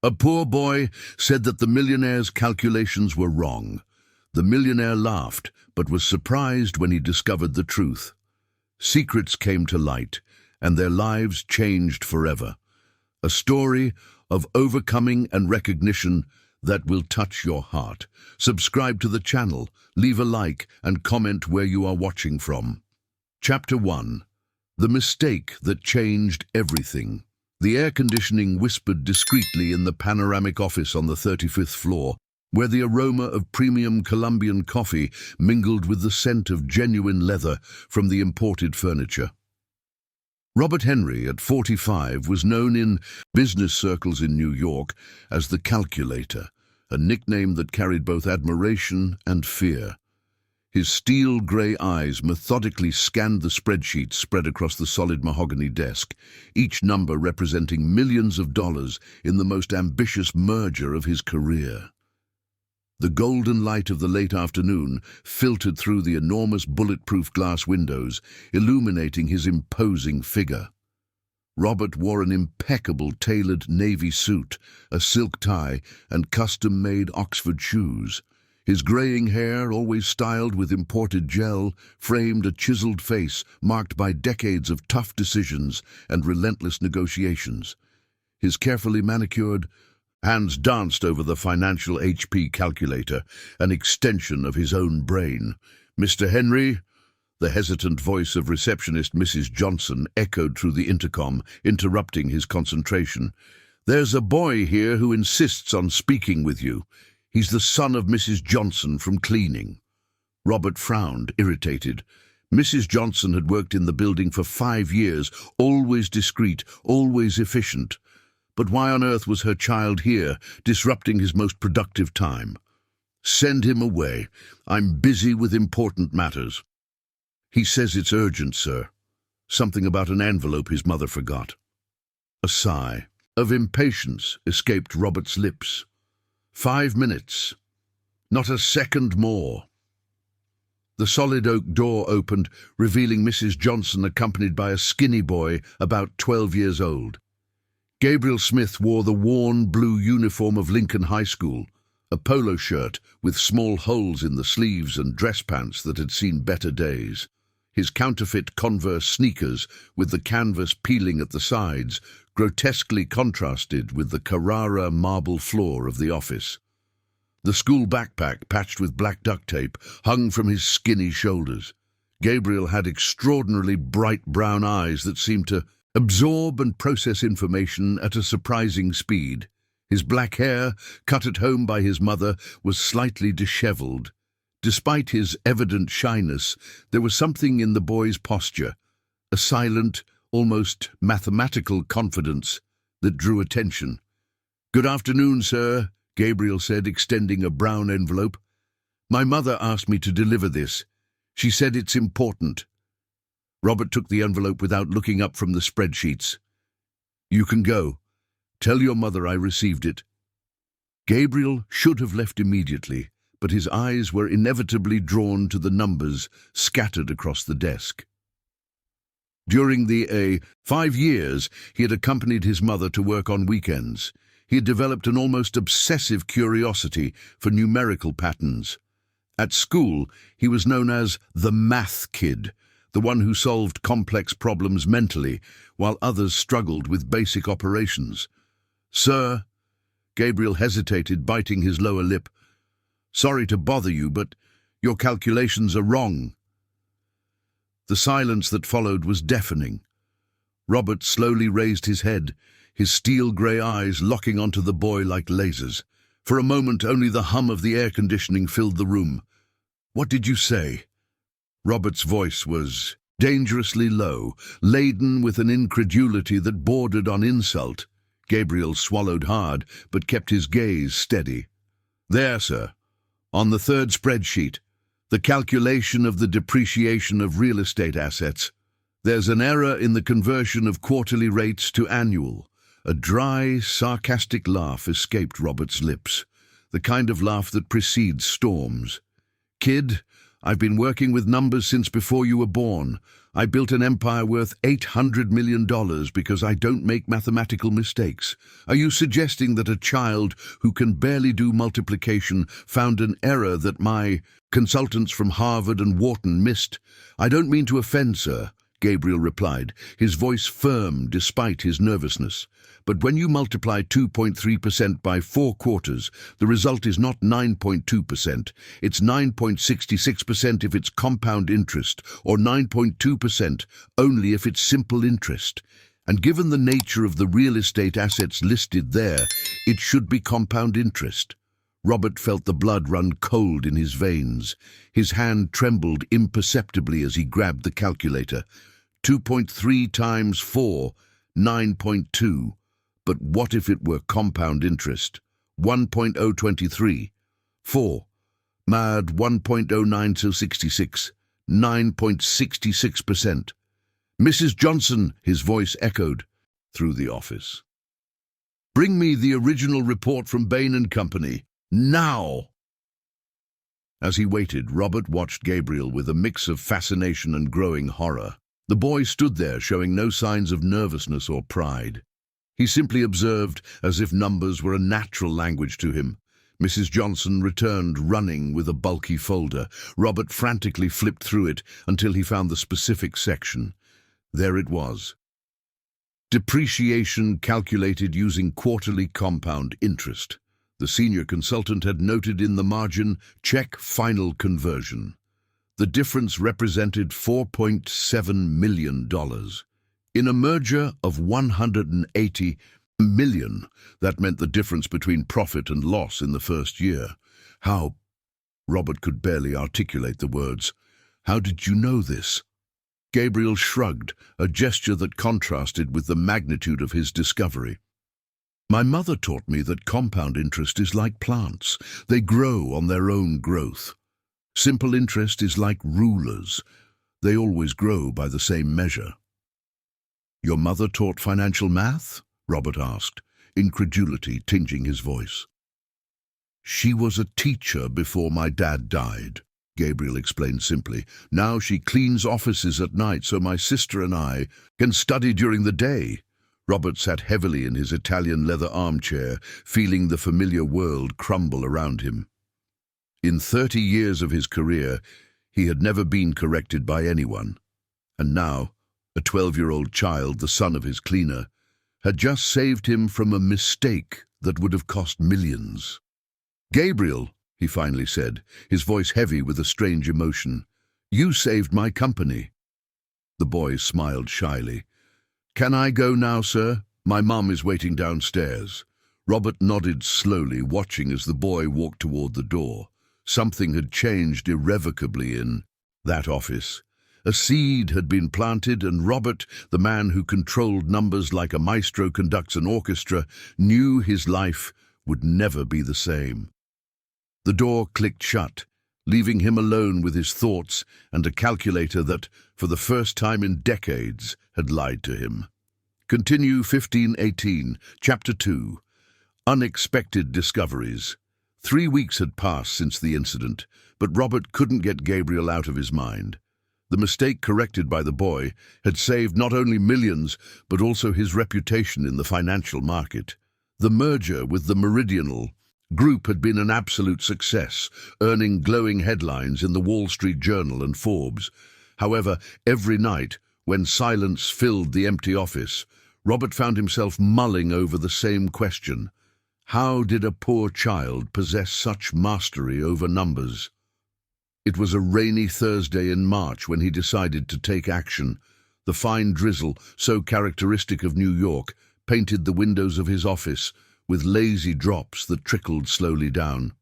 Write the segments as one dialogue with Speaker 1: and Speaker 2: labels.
Speaker 1: A poor boy said that the millionaire's calculations were wrong. The millionaire laughed, but was surprised when he discovered the truth. Secrets came to light, and their lives changed forever. A story of overcoming and recognition that will touch your heart. Subscribe to the channel, leave a like, and comment where you are watching from. Chapter 1. The Mistake That Changed Everything. The air conditioning whispered discreetly in the panoramic office on the 35th floor, where the aroma of premium Colombian coffee mingled with the scent of genuine leather from the imported furniture. Robert Henry, at 45, was known in business circles in New York as the Calculator, a nickname that carried both admiration and fear. His steel-grey eyes methodically scanned the spreadsheets spread across the solid mahogany desk, each number representing millions of dollars in the most ambitious merger of his career. The golden light of the late afternoon filtered through the enormous bulletproof glass windows, illuminating his imposing figure. Robert wore an impeccable tailored navy suit, a silk tie, and custom-made Oxford shoes. His graying hair, always styled with imported gel, framed a chiseled face marked by decades of tough decisions and relentless negotiations. His carefully manicured hands danced over the financial HP calculator, an extension of his own brain. "Mr. Henry?" The hesitant voice of receptionist Mrs. Johnson echoed through the intercom, interrupting his concentration. "There's a boy here who insists on speaking with you. He's the son of Mrs. Johnson from cleaning." Robert frowned, irritated. Mrs. Johnson had worked in the building for 5 years, always discreet, always efficient. But why on earth was her child here, disrupting his most productive time? "Send him away. I'm busy with important matters." "He says it's urgent, sir." Something about an envelope his mother forgot. A sigh of impatience escaped Robert's lips. 5 minutes. Not a second more. The solid oak door opened, revealing Mrs. Johnson accompanied by a skinny boy about 12 years old. Gabriel Smith wore the worn blue uniform of Lincoln High School, a polo shirt with small holes in the sleeves and dress pants that had seen better days. His counterfeit Converse sneakers, with the canvas peeling at the sides, grotesquely contrasted with the Carrara marble floor of the office. The school backpack, patched with black duct tape, hung from his skinny shoulders. Gabriel had extraordinarily bright brown eyes that seemed to absorb and process information at a surprising speed. His black hair, cut at home by his mother, was slightly disheveled. Despite his evident shyness, there was something in the boy's posture, a silent, almost mathematical confidence that drew attention. "Good afternoon, sir," Gabriel said, extending a brown envelope. "My mother asked me to deliver this. She said it's important." Robert took the envelope without looking up from the spreadsheets. "You can go. Tell your mother I received it." Gabriel should have left immediately, but his eyes were inevitably drawn to the numbers scattered across the desk. During the 5 years he had accompanied his mother to work on weekends, he had developed an almost obsessive curiosity for numerical patterns. At school, he was known as the math kid, the one who solved complex problems mentally, while others struggled with basic operations. "Sir," Gabriel hesitated, biting his lower lip. "Sorry to bother you, but your calculations are wrong." The silence that followed was deafening. Robert slowly raised his head, his steel-grey eyes locking onto the boy like lasers. For a moment, only the hum of the air conditioning filled the room. "What did you say?" Robert's voice was dangerously low, laden with an incredulity that bordered on insult. Gabriel swallowed hard, but kept his gaze steady. "There, sir, on the third spreadsheet, the calculation of the depreciation of real estate assets. There's an error in the conversion of quarterly rates to annual." A dry, sarcastic laugh escaped Robert's lips, the kind of laugh that precedes storms. "Kid, I've been working with numbers since before you were born. I built an empire worth $800 million because I don't make mathematical mistakes. Are you suggesting that a child who can barely do multiplication found an error that my consultants from Harvard and Wharton missed? I don't mean to offend, sir, Gabriel replied, his voice firm despite his nervousness. But when you multiply 2.3% by 4 quarters, the result is not 9.2%. It's 9.66% if it's compound interest, or 9.2% only if it's simple interest. And given the nature of the real estate assets listed there, it should be compound interest. Robert felt the blood run cold in his veins. His hand trembled imperceptibly as he grabbed the calculator. 2.3 times 4, 9.2. But what if it were compound interest? 1.023. 4. Mad 1.0966. 9.66%. Mrs. Johnson, his voice echoed through the office. Bring me the original report from Bain & Company. Now! As he waited, Robert watched Gabriel with a mix of fascination and growing horror. The boy stood there, showing no signs of nervousness or pride. He simply observed, as if numbers were a natural language to him. Mrs. Johnson returned, running with a bulky folder. Robert frantically flipped through it until he found the specific section. There it was. Depreciation calculated using quarterly compound interest. The senior consultant had noted in the margin, check final conversion. The difference represented $4.7 million. In a merger of 180 million, that meant the difference between profit and loss in the first year. How? Robert could barely articulate the words. How did you know this? Gabriel shrugged, a gesture that contrasted with the magnitude of his discovery. My mother taught me that compound interest is like plants. They grow on their own growth. Simple interest is like rulers. They always grow by the same measure. Your mother taught financial math? Robert asked, incredulity tinging his voice. She was a teacher before my dad died, Gabriel explained simply. Now she cleans offices at night so my sister and I can study during the day. Robert sat heavily in his Italian leather armchair, feeling the familiar world crumble around him. In 30 years of his career, he had never been corrected by anyone. And now, a 12-year-old child, the son of his cleaner, had just saved him from a mistake that would have cost millions. Gabriel, he finally said, his voice heavy with a strange emotion, you saved my company. The boy smiled shyly. Can I go now, sir? My mum is waiting downstairs. Robert nodded slowly, watching as the boy walked toward the door. Something had changed irrevocably in that office. A seed had been planted, and Robert, the man who controlled numbers like a maestro conducts an orchestra, knew his life would never be the same. The door clicked shut, leaving him alone with his thoughts and a calculator that, for the first time in decades, had lied to him. Continue 1518, Chapter 2. Unexpected discoveries. 3 weeks had passed since the incident, but Robert couldn't get Gabriel out of his mind. The mistake corrected by the boy had saved not only millions, but also his reputation in the financial market. The merger with the Meridional Group had been an absolute success, earning glowing headlines in the Wall Street Journal and Forbes. However, every night, when silence filled the empty office, Robert found himself mulling over the same question. How did a poor child possess such mastery over numbers? It was a rainy Thursday in March when he decided to take action. The fine drizzle, so characteristic of New York, painted the windows of his office with lazy drops that trickled slowly down.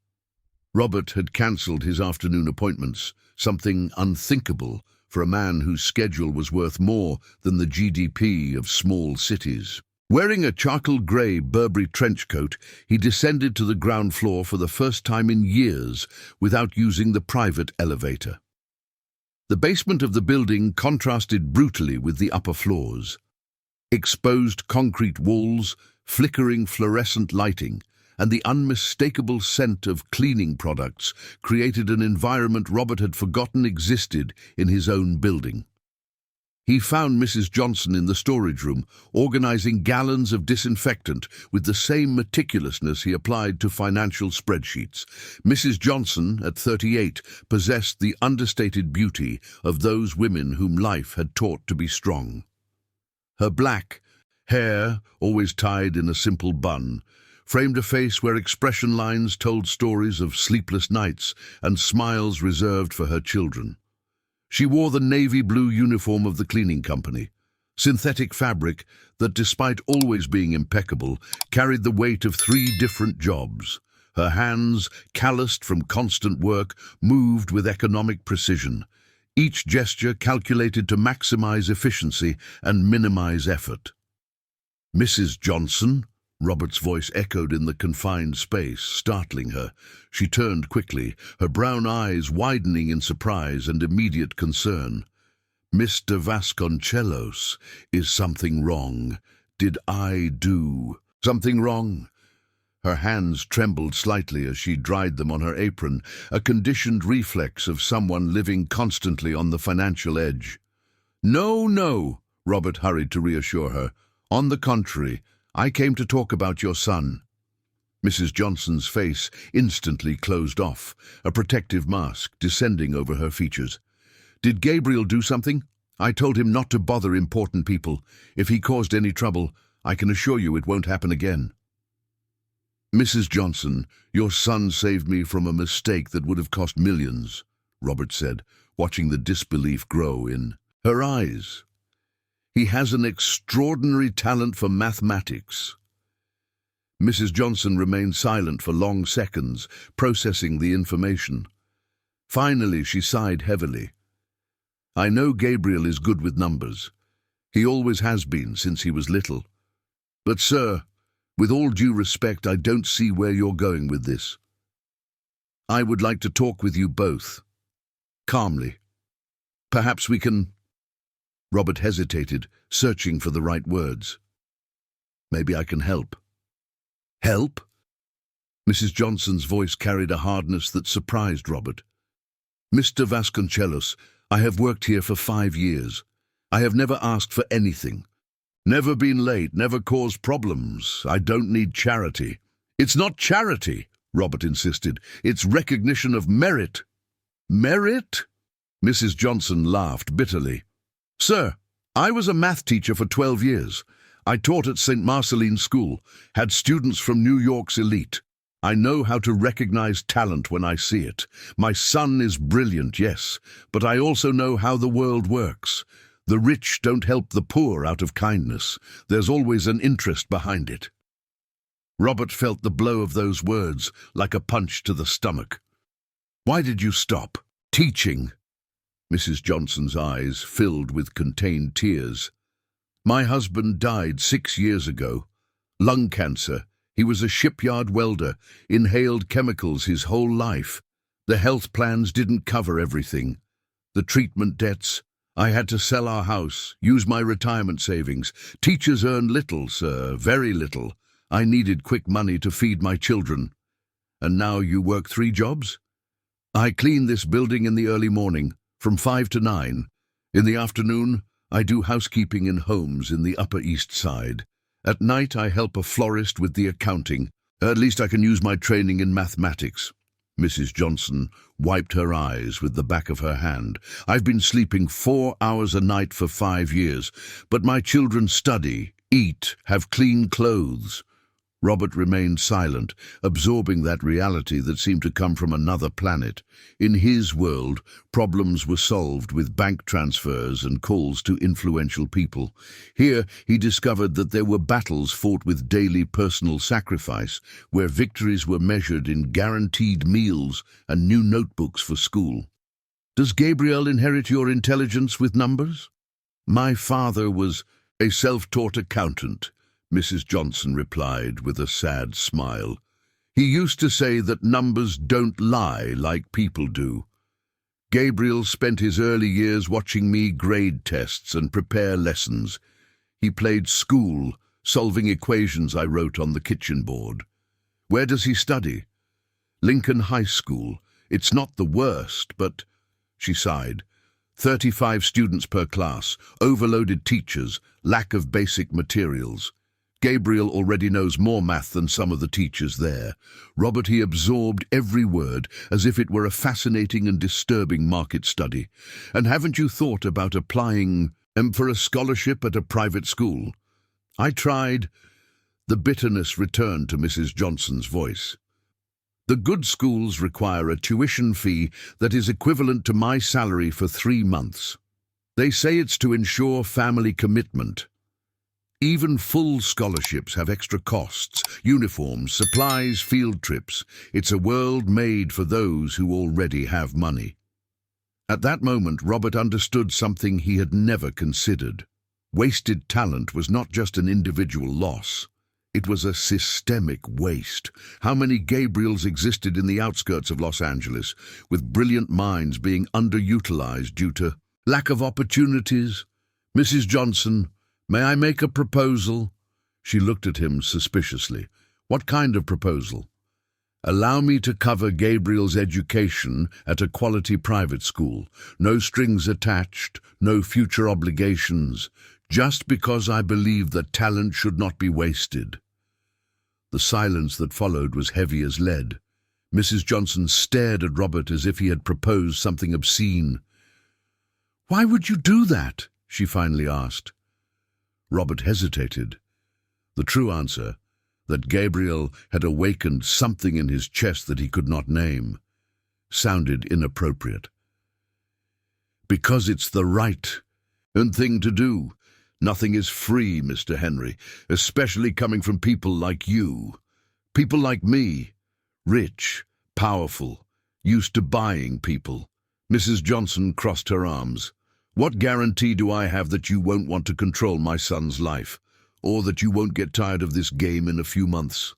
Speaker 1: Robert had cancelled his afternoon appointments, something unthinkable for a man whose schedule was worth more than the GDP of small cities. Wearing a charcoal-grey Burberry trench coat, he descended to the ground floor for the first time in years without using the private elevator. The basement of the building contrasted brutally with the upper floors. Exposed concrete walls, flickering fluorescent lighting, and the unmistakable scent of cleaning products created an environment Robert had forgotten existed in his own building. He found Mrs. Johnson in the storage room, organizing gallons of disinfectant with the same meticulousness he applied to financial spreadsheets. Mrs. Johnson, at 38, possessed the understated beauty of those women whom life had taught to be strong. Her black hair, always tied in a simple bun, framed a face where expression lines told stories of sleepless nights and smiles reserved for her children. She wore the navy blue uniform of the cleaning company, synthetic fabric that, despite always being impeccable, carried the weight of 3 different jobs. Her hands, calloused from constant work, moved with economic precision, each gesture calculated to maximize efficiency and minimize effort. "Mrs. Johnson?" Robert's voice echoed in the confined space, startling her. She turned quickly, her brown eyes widening in surprise and immediate concern. "Mr. Vasconcelos, is something wrong? Did I do something wrong?" Her hands trembled slightly as she dried them on her apron, a conditioned reflex of someone living constantly on the financial edge. "No, no," Robert hurried to reassure her. "On the contrary, I came to talk about your son." Mrs. Johnson's face instantly closed off, a protective mask descending over her features. "Did Gabriel do something? I told him not to bother important people. If he caused any trouble, I can assure you it won't happen again." "Mrs. Johnson, your son saved me from a mistake that would have cost millions," Robert said, watching the disbelief grow in her eyes. "He has an extraordinary talent for mathematics." Mrs. Johnson remained silent for long seconds, processing the information. Finally, she sighed heavily. "I know Gabriel is good with numbers. He always has been since he was little. But, sir, with all due respect, I don't see where you're going with this. I would like to talk with you both. Calmly. Perhaps we can—" Robert hesitated, searching for the right words. "Maybe I can help." "Help?" Mrs. Johnson's voice carried a hardness that surprised Robert. "Mr. Vasconcelos, I have worked here for 5 years. I have never asked for anything. Never been late, never caused problems. I don't need charity." "It's not charity," Robert insisted. "It's recognition of merit." "Merit?" Mrs. Johnson laughed bitterly. "Sir, I was a math teacher for 12 years. I taught at St. Marceline's School, had students from New York's elite. I know how to recognize talent when I see it. My son is brilliant, yes, but I also know how the world works. The rich don't help the poor out of kindness. There's always an interest behind it." Robert felt the blow of those words like a punch to the stomach. "Why did you stop teaching?" Mrs. Johnson's eyes filled with contained tears. "My husband died 6 years ago. Lung cancer. He was a shipyard welder, inhaled chemicals his whole life. The health plans didn't cover everything. The treatment debts. I had to sell our house, use my retirement savings. Teachers earn little, sir, very little. I needed quick money to feed my children." "And now you work 3 jobs?" "I clean this building in the early morning, from 5 to 9. In the afternoon, I do housekeeping in homes in the Upper East Side. At night, I help a florist with the accounting. At least I can use my training in mathematics." Mrs. Johnson wiped her eyes with the back of her hand. "I've been sleeping 4 hours a night for 5 years, but my children study, eat, have clean clothes." Robert remained silent, absorbing that reality that seemed to come from another planet. In his world, problems were solved with bank transfers and calls to influential people. Here, he discovered that there were battles fought with daily personal sacrifice, where victories were measured in guaranteed meals and new notebooks for school. "Does Gabriel inherit your intelligence with numbers?" "My father was a self-taught accountant," Mrs. Johnson replied with a sad smile. "He used to say that numbers don't lie like people do. Gabriel spent his early years watching me grade tests and prepare lessons. He played school, solving equations I wrote on the kitchen board. Where does he study? Lincoln High School. It's not the worst, but... She sighed. 35 students per class, overloaded teachers, lack of basic materials. Gabriel already knows more math than some of the teachers there. Robert, he absorbed every word as if it were a fascinating and disturbing market study. And haven't you thought about applying for a scholarship at a private school? I tried. The bitterness returned to Mrs. Johnson's voice. The good schools require a tuition fee that is equivalent to my salary for 3 months. They say it's to ensure family commitment. Even full scholarships have extra costs, uniforms, supplies, field trips. It's a world made for those who already have money. At that moment, Robert understood something he had never considered. Wasted talent was not just an individual loss. It was a systemic waste. How many Gabriels existed in the outskirts of Los Angeles, with brilliant minds being underutilized due to lack of opportunities? Mrs. Johnson, may I make a proposal? She looked at him suspiciously. What kind of proposal? Allow me to cover Gabriel's education at a quality private school. No strings attached, no future obligations, just because I believe that talent should not be wasted. The silence that followed was heavy as lead. Mrs. Johnson stared at Robert as if he had proposed something obscene. Why would you do that? She finally asked. Robert hesitated. The true answer, that Gabriel had awakened something in his chest that he could not name, sounded inappropriate. Because it's the right thing to do. Nothing is free, Mr. Henry, especially coming from people like you. People like me, rich, powerful, used to buying people. Mrs. Johnson crossed her arms. What guarantee do I have that you won't want to control my son's life, or that you won't get tired of this game in a few months?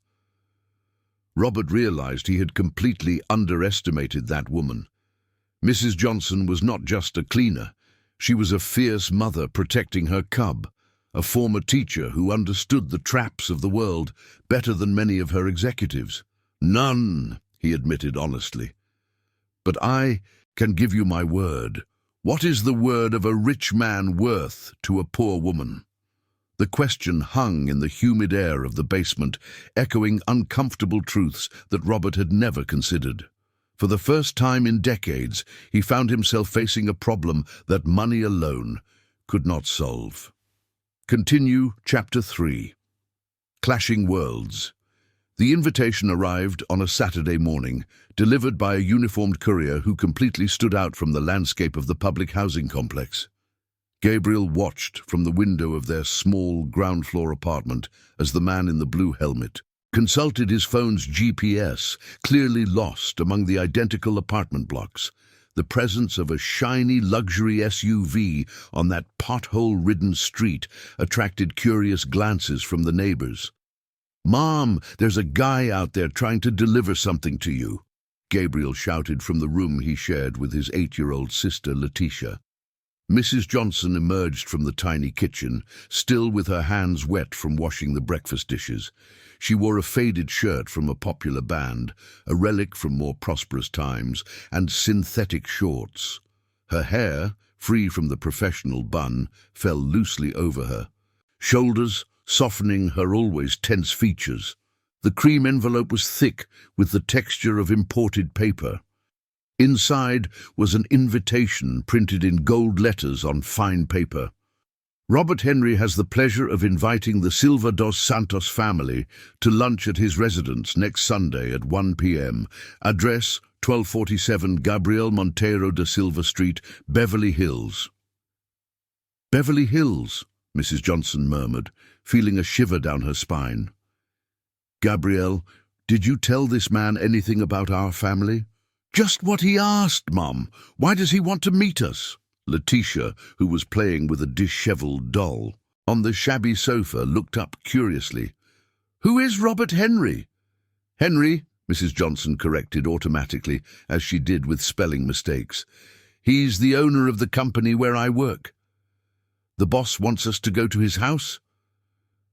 Speaker 1: Robert realized he had completely underestimated that woman. Mrs. Johnson was not just a cleaner. She was a fierce mother protecting her cub, a former teacher who understood the traps of the world better than many of her executives. None, he admitted honestly. But I can give you my word. What is the word of a rich man worth to a poor woman? The question hung in the humid air of the basement, echoing uncomfortable truths that Robert had never considered. For the first time in decades, he found himself facing a problem that money alone could not solve. Continue Chapter 3. Clashing Worlds. The invitation arrived on a Saturday morning, delivered by a uniformed courier who completely stood out from the landscape of the public housing complex. Gabriel watched from the window of their small ground-floor apartment as the man in the blue helmet consulted his phone's GPS, clearly lost among the identical apartment blocks. The presence of a shiny luxury SUV on that pothole-ridden street attracted curious glances from the neighbors. "Mom, there's a guy out there trying to deliver something to you," Gabriel shouted from the room he shared with his 8-year-old sister, Letitia. Mrs. Johnson emerged from the tiny kitchen, still with her hands wet from washing the breakfast dishes. She wore a faded shirt from a popular band, a relic from more prosperous times, and synthetic shorts. Her hair, free from the professional bun, fell loosely over her shoulders, softening her always tense features. The cream envelope was thick, with the texture of imported paper. Inside was an invitation printed in gold letters on fine paper. Robert Henry has the pleasure of inviting the Silva dos Santos family to lunch at his residence next Sunday at 1 p.m. Address 1247 Gabriel Monteiro da Silva Street, Beverly Hills. Beverly Hills, Mrs. Johnson murmured, feeling a shiver down her spine. Gabriel, did you tell this man anything about our family? Just what he asked, Mum. Why does he want to meet us? Letitia, who was playing with a disheveled doll on the shabby sofa, looked up curiously. Who is Robert Henry? Henry, Mrs. Johnson corrected automatically, as she did with spelling mistakes. He's the owner of the company where I work. The boss wants us to go to his house?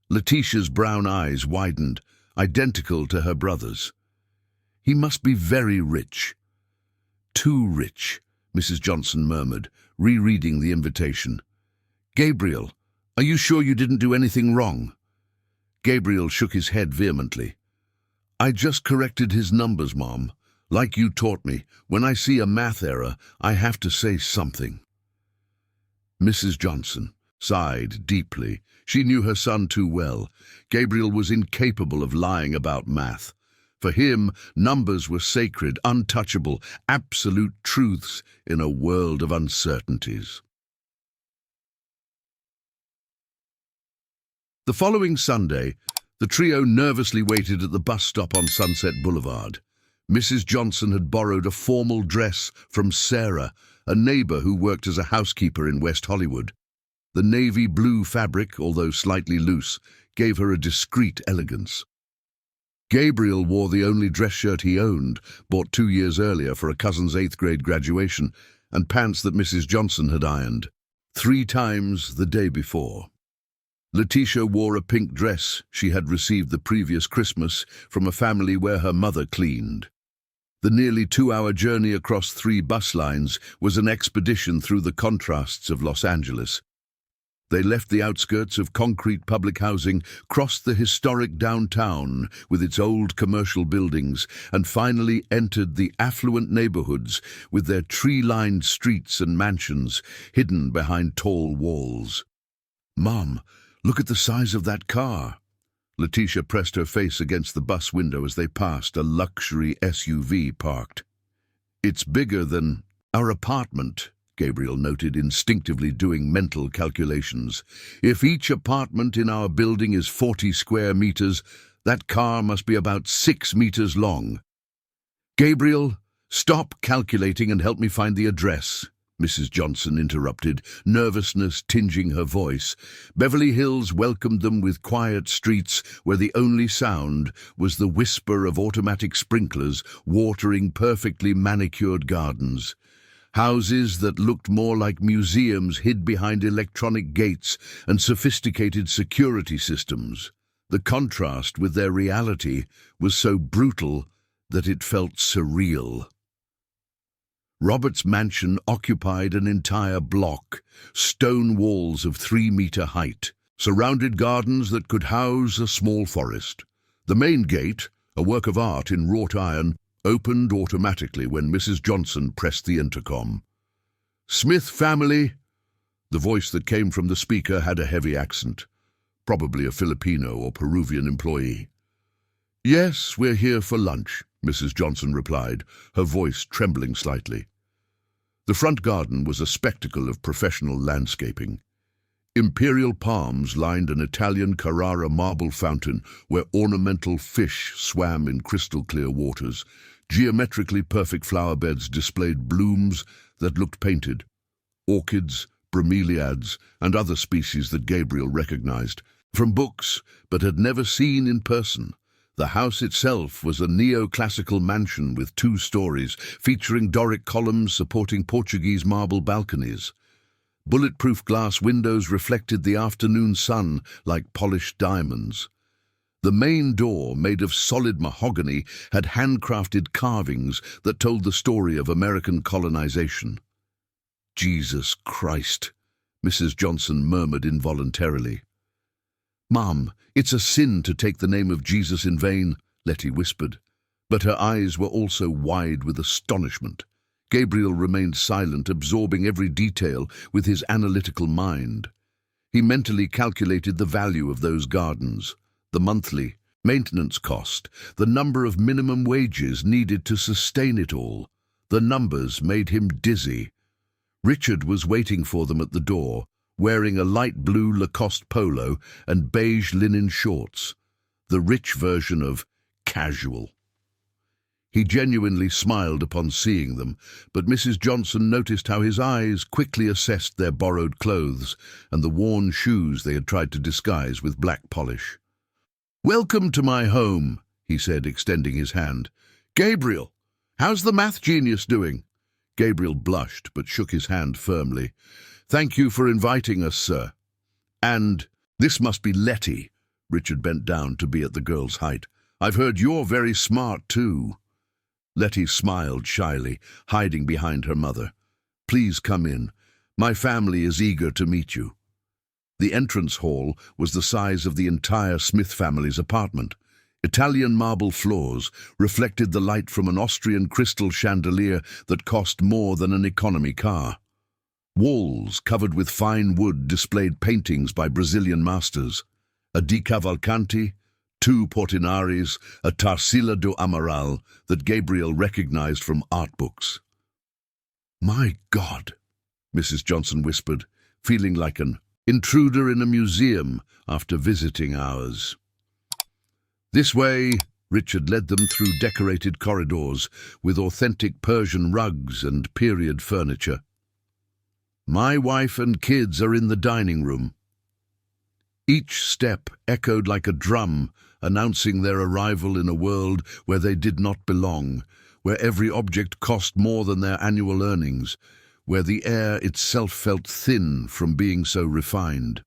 Speaker 1: Letitia's brown eyes widened. identical to her brother's. He must be very rich. Too rich, Mrs. Johnson murmured, rereading the invitation. Gabriel, are you sure you didn't do anything wrong? Gabriel shook his head vehemently. I just corrected his numbers, Mom. Like you taught me, when I see a math error, I have to say something. Mrs. Johnson sighed deeply. She knew her son too well. Gabriel was incapable of lying about math. For him, numbers were sacred, untouchable, absolute truths in a world of uncertainties. The following Sunday, the trio nervously waited at the bus stop on Sunset Boulevard. Mrs. Johnson had borrowed a formal dress from Sarah, a neighbor who worked as a housekeeper in West Hollywood. The navy blue fabric, although slightly loose, gave her a discreet elegance. Gabriel wore the only dress shirt he owned, bought 2 years earlier for a cousin's 8th grade graduation, and pants that Mrs. Johnson had ironed 3 times the day before. Letitia wore a pink dress she had received the previous Christmas from a family where her mother cleaned. The nearly 2-hour journey across 3 bus lines was an expedition through the contrasts of Los Angeles. They left the outskirts of concrete public housing, crossed the historic downtown with its old commercial buildings, and finally entered the affluent neighborhoods with their tree-lined streets and mansions hidden behind tall walls. Mom, look at the size of that car. Letitia pressed her face against the bus window as they passed a luxury SUV parked. It's bigger than our apartment, Gabriel noted, instinctively doing mental calculations. If each apartment in our building is 40 square meters, that car must be about 6 meters long. Gabriel, stop calculating and help me find the address, Mrs. Johnson interrupted, nervousness tinging her voice. Beverly Hills welcomed them with quiet streets where the only sound was the whisper of automatic sprinklers watering perfectly manicured gardens. Houses that looked more like museums hid behind electronic gates and sophisticated security systems. The contrast with their reality was so brutal that it felt surreal. Robert's mansion occupied an entire block, stone walls of 3-meter height, surrounded gardens that could house a small forest. The main gate, a work of art in wrought iron, opened automatically when Mrs. Johnson pressed the intercom. Smith family? The voice that came from the speaker had a heavy accent, probably a Filipino or Peruvian employee. Yes, we're here for lunch, Mrs. Johnson replied, her voice trembling slightly. The front garden was a spectacle of professional landscaping. Imperial palms lined an Italian Carrara marble fountain where ornamental fish swam in crystal-clear waters. Geometrically perfect flower beds displayed blooms that looked painted. Orchids, bromeliads, and other species that Gabriel recognized from books but had never seen in person. The house itself was a neoclassical mansion with 2 stories, featuring Doric columns supporting Portuguese marble balconies. Bulletproof glass windows reflected the afternoon sun like polished diamonds. The main door, made of solid mahogany, had handcrafted carvings that told the story of American colonization. Jesus Christ, Mrs. Johnson murmured involuntarily. Mom, it's a sin to take the name of Jesus in vain, Letty whispered, but her eyes were also wide with astonishment. Gabriel remained silent, absorbing every detail with his analytical mind. He mentally calculated the value of those gardens, the monthly maintenance cost, the number of minimum wages needed to sustain it all. The numbers made him dizzy. Richard was waiting for them at the door, wearing a light blue Lacoste polo and beige linen shorts, the rich version of casual. He genuinely smiled upon seeing them, but Mrs. Johnson noticed how his eyes quickly assessed their borrowed clothes and the worn shoes they had tried to disguise with black polish. "Welcome to my home," he said, extending his hand. "Gabriel, how's the math genius doing?" Gabriel blushed but shook his hand firmly. "Thank you for inviting us, sir." "And this must be Letty." Richard bent down to be at the girl's height. I've heard you're very smart, too. Letty smiled shyly, hiding behind her mother. Please come in. My family is eager to meet you. The entrance hall was the size of the entire Smith family's apartment. Italian marble floors reflected the light from an Austrian crystal chandelier that cost more than an economy car. Walls covered with fine wood displayed paintings by Brazilian masters. A Di Cavalcanti, two Portinaris, a Tarsila do Amaral that Gabriel recognized from art books. "My God," Mrs. Johnson whispered, feeling like an intruder in a museum after visiting ours. "This way," Richard led them through decorated corridors with authentic Persian rugs and period furniture. "My wife and kids are in the dining room." Each step echoed like a drum, announcing their arrival in a world where they did not belong, where every object cost more than their annual earnings, where the air itself felt thin from being so refined.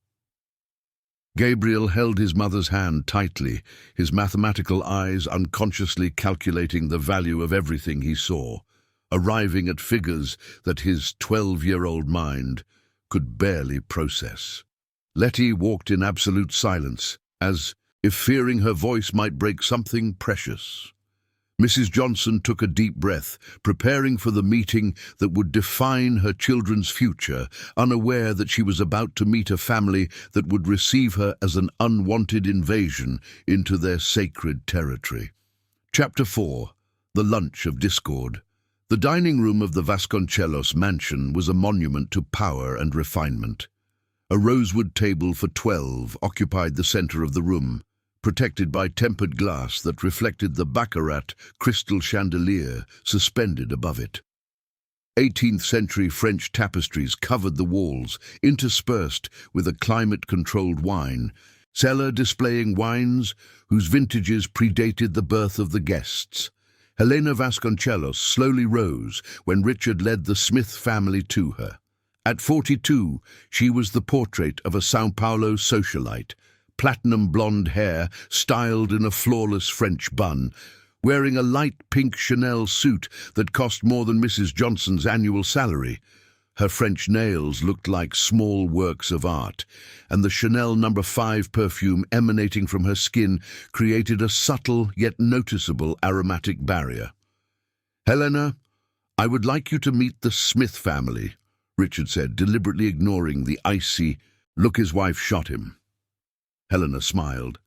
Speaker 1: Gabriel held his mother's hand tightly, his mathematical eyes unconsciously calculating the value of everything he saw, arriving at figures that his 12-year-old mind could barely process. Letty walked in absolute silence, as if fearing her voice might break something precious. Mrs. Johnson took a deep breath, preparing for the meeting that would define her children's future, unaware that she was about to meet a family that would receive her as an unwanted invasion into their sacred territory. Chapter 4. The Lunch of Discord. The dining room of the Vasconcelos mansion was a monument to power and refinement. A rosewood table for 12 occupied the center of the room, protected by tempered glass that reflected the baccarat crystal chandelier suspended above it. 18th-century French tapestries covered the walls, interspersed with a climate-controlled wine cellar displaying wines whose vintages predated the birth of the guests. Helena Vasconcelos slowly rose when Richard led the Smith family to her. At 42, she was the portrait of a São Paulo socialite, platinum blonde hair styled in a flawless French bun, wearing a light pink Chanel suit that cost more than Mrs. Johnson's annual salary. Her French nails looked like small works of art, and the Chanel No. 5 perfume emanating from her skin created a subtle yet noticeable aromatic barrier. "Helena, I would like you to meet the Smith family," Richard said, deliberately ignoring the icy look his wife shot him. Helena smiled,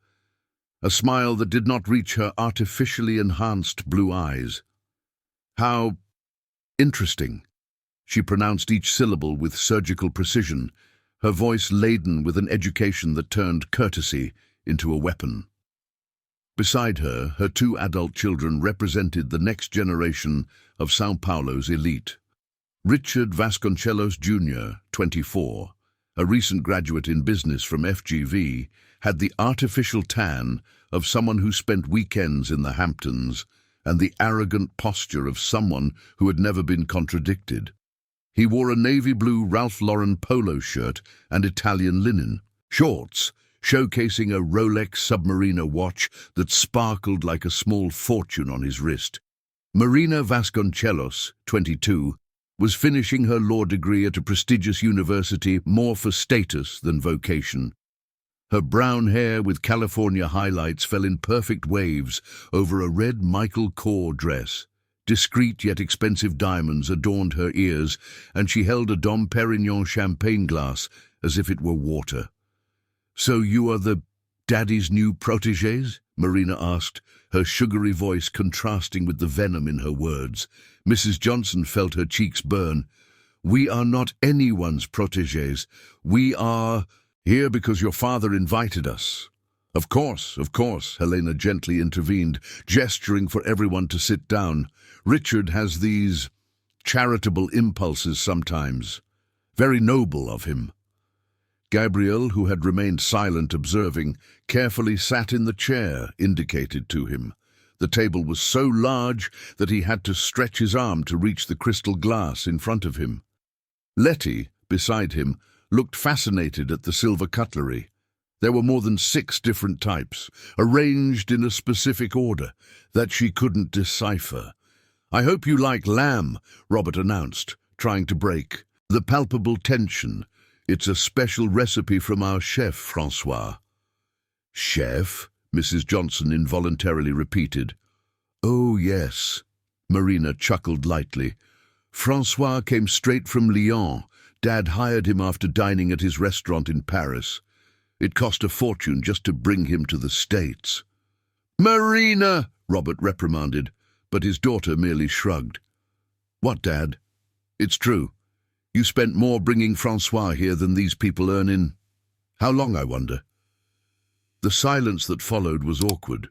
Speaker 1: a smile that did not reach her artificially enhanced blue eyes. "How interesting." She pronounced each syllable with surgical precision, her voice laden with an education that turned courtesy into a weapon. Beside her, her two adult children represented the next generation of São Paulo's elite. Richard Vasconcelos Jr., 24, a recent graduate in business from FGV, had the artificial tan of someone who spent weekends in the Hamptons and the arrogant posture of someone who had never been contradicted. He wore a navy blue Ralph Lauren polo shirt and Italian linen, shorts showcasing a Rolex Submariner watch that sparkled like a small fortune on his wrist. Marina Vasconcelos, 22, was finishing her law degree at a prestigious university more for status than vocation. Her brown hair with California highlights fell in perfect waves over a red Michael Kors dress. Discreet yet expensive diamonds adorned her ears, and she held a Dom Perignon champagne glass as if it were water. "So you are the daddy's new protégés?" Marina asked, her sugary voice contrasting with the venom in her words. Mrs. Johnson felt her cheeks burn. "We are not anyone's protégés. We are here because your father invited us." Of course," Helena gently intervened, gesturing for everyone to sit down. "Richard has these charitable impulses sometimes. Very noble of him." Gabriel, who had remained silent observing, carefully sat in the chair indicated to him. The table was so large that he had to stretch his arm to reach the crystal glass in front of him. Letty, beside him, looked fascinated at the silver cutlery. There were more than 6 different types, arranged in a specific order that she couldn't decipher. "I hope you like lamb," Robert announced, trying to break the palpable tension. "It's a special recipe from our chef, Francois." "Chef?" Mrs. Johnson involuntarily repeated. "Oh, yes." Marina chuckled lightly. "Francois came straight from Lyon. Dad hired him after dining at his restaurant in Paris. It cost a fortune just to bring him to the States." "Marina!" Robert reprimanded, but his daughter merely shrugged. "What, Dad?" "It's true. You spent more bringing Francois here than these people earn in... how long, I wonder?" The silence that followed was awkward.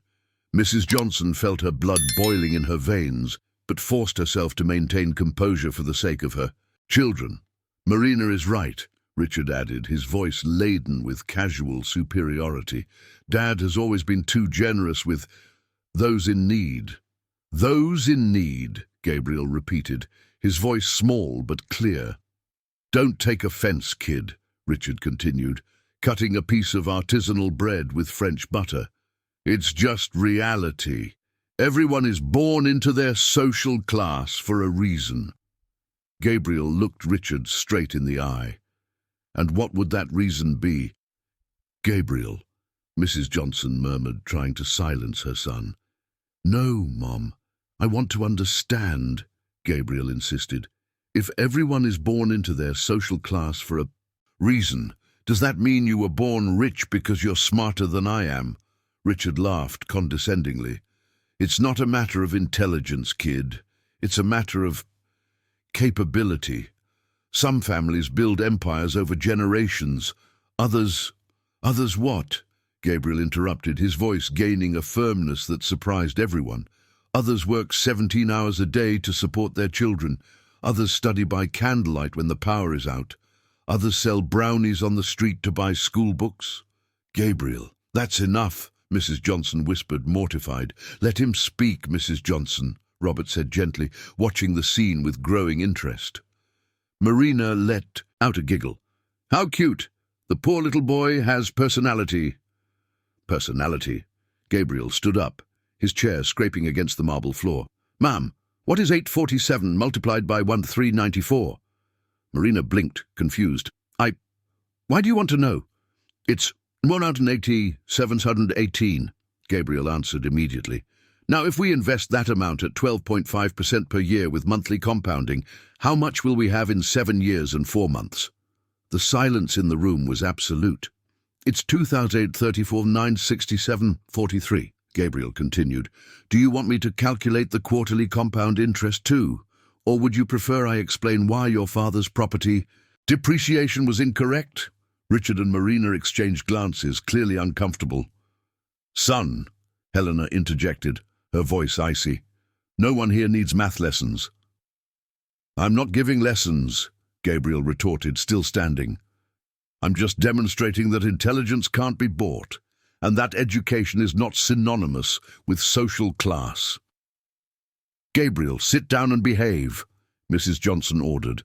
Speaker 1: Mrs. Johnson felt her blood boiling in her veins, but forced herself to maintain composure for the sake of her children. "Marina is right," Richard added, his voice laden with casual superiority. "Dad has always been too generous with those in need." "Those in need," Gabriel repeated, his voice small but clear. "Don't take offense, kid," Richard continued, cutting a piece of artisanal bread with French butter. "It's just reality. Everyone is born into their social class for a reason." Gabriel looked Richard straight in the eye. "And what would that reason be?" "Gabriel," Mrs. Johnson murmured, trying to silence her son. "No, Mom. I want to understand," Gabriel insisted. "If everyone is born into their social class for a reason, does that mean you were born rich because you're smarter than I am?" Richard laughed condescendingly. "It's not a matter of intelligence, kid. It's a matter of capability. Some families build empires over generations. Others what?" Gabriel interrupted, his voice gaining a firmness that surprised everyone. "Others work 17 hours a day to support their children. Others study by candlelight when the power is out. Others sell brownies on the street to buy school books." "Gabriel, that's enough," Mrs. Johnson whispered, mortified. "Let him speak, Mrs. Johnson," Robert said gently, watching the scene with growing interest. Marina let out a giggle. "How cute! The poor little boy has personality." "Personality?" Gabriel stood up, his chair scraping against the marble floor. "Ma'am, what is 847 multiplied by 1394? Marina blinked, confused. Why do you want to know?" "It's 180, 718, Gabriel answered immediately. "Now, if we invest that amount at 12.5% per year with monthly compounding, how much will we have in 7 years and 4 months? The silence in the room was absolute. "It's 2,834,967.43, Gabriel continued. "Do you want me to calculate the quarterly compound interest too? Or would you prefer I explain why your father's property depreciation was incorrect?" Richard and Marina exchanged glances, clearly uncomfortable. "Son," Helena interjected, her voice icy, "no one here needs math lessons." "I'm not giving lessons," Gabriel retorted, still standing. "I'm just demonstrating that intelligence can't be bought, and that education is not synonymous with social class." "Gabriel, sit down and behave," Mrs. Johnson ordered,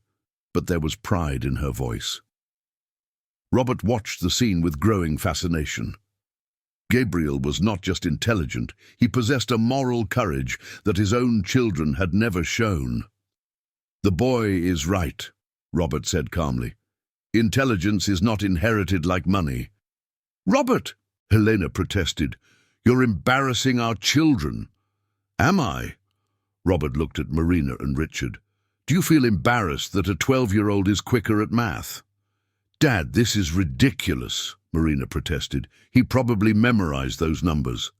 Speaker 1: but there was pride in her voice. Robert watched the scene with growing fascination. Gabriel was not just intelligent, he possessed a moral courage that his own children had never shown. "The boy is right," Robert said calmly. "Intelligence is not inherited like money." "Robert," Helena protested, "you're embarrassing our children." "Am I?" Robert looked at Marina and Richard. "Do you feel embarrassed that a 12-year-old is quicker at math?" "Dad, this is ridiculous," Marina protested. "He probably memorized those numbers."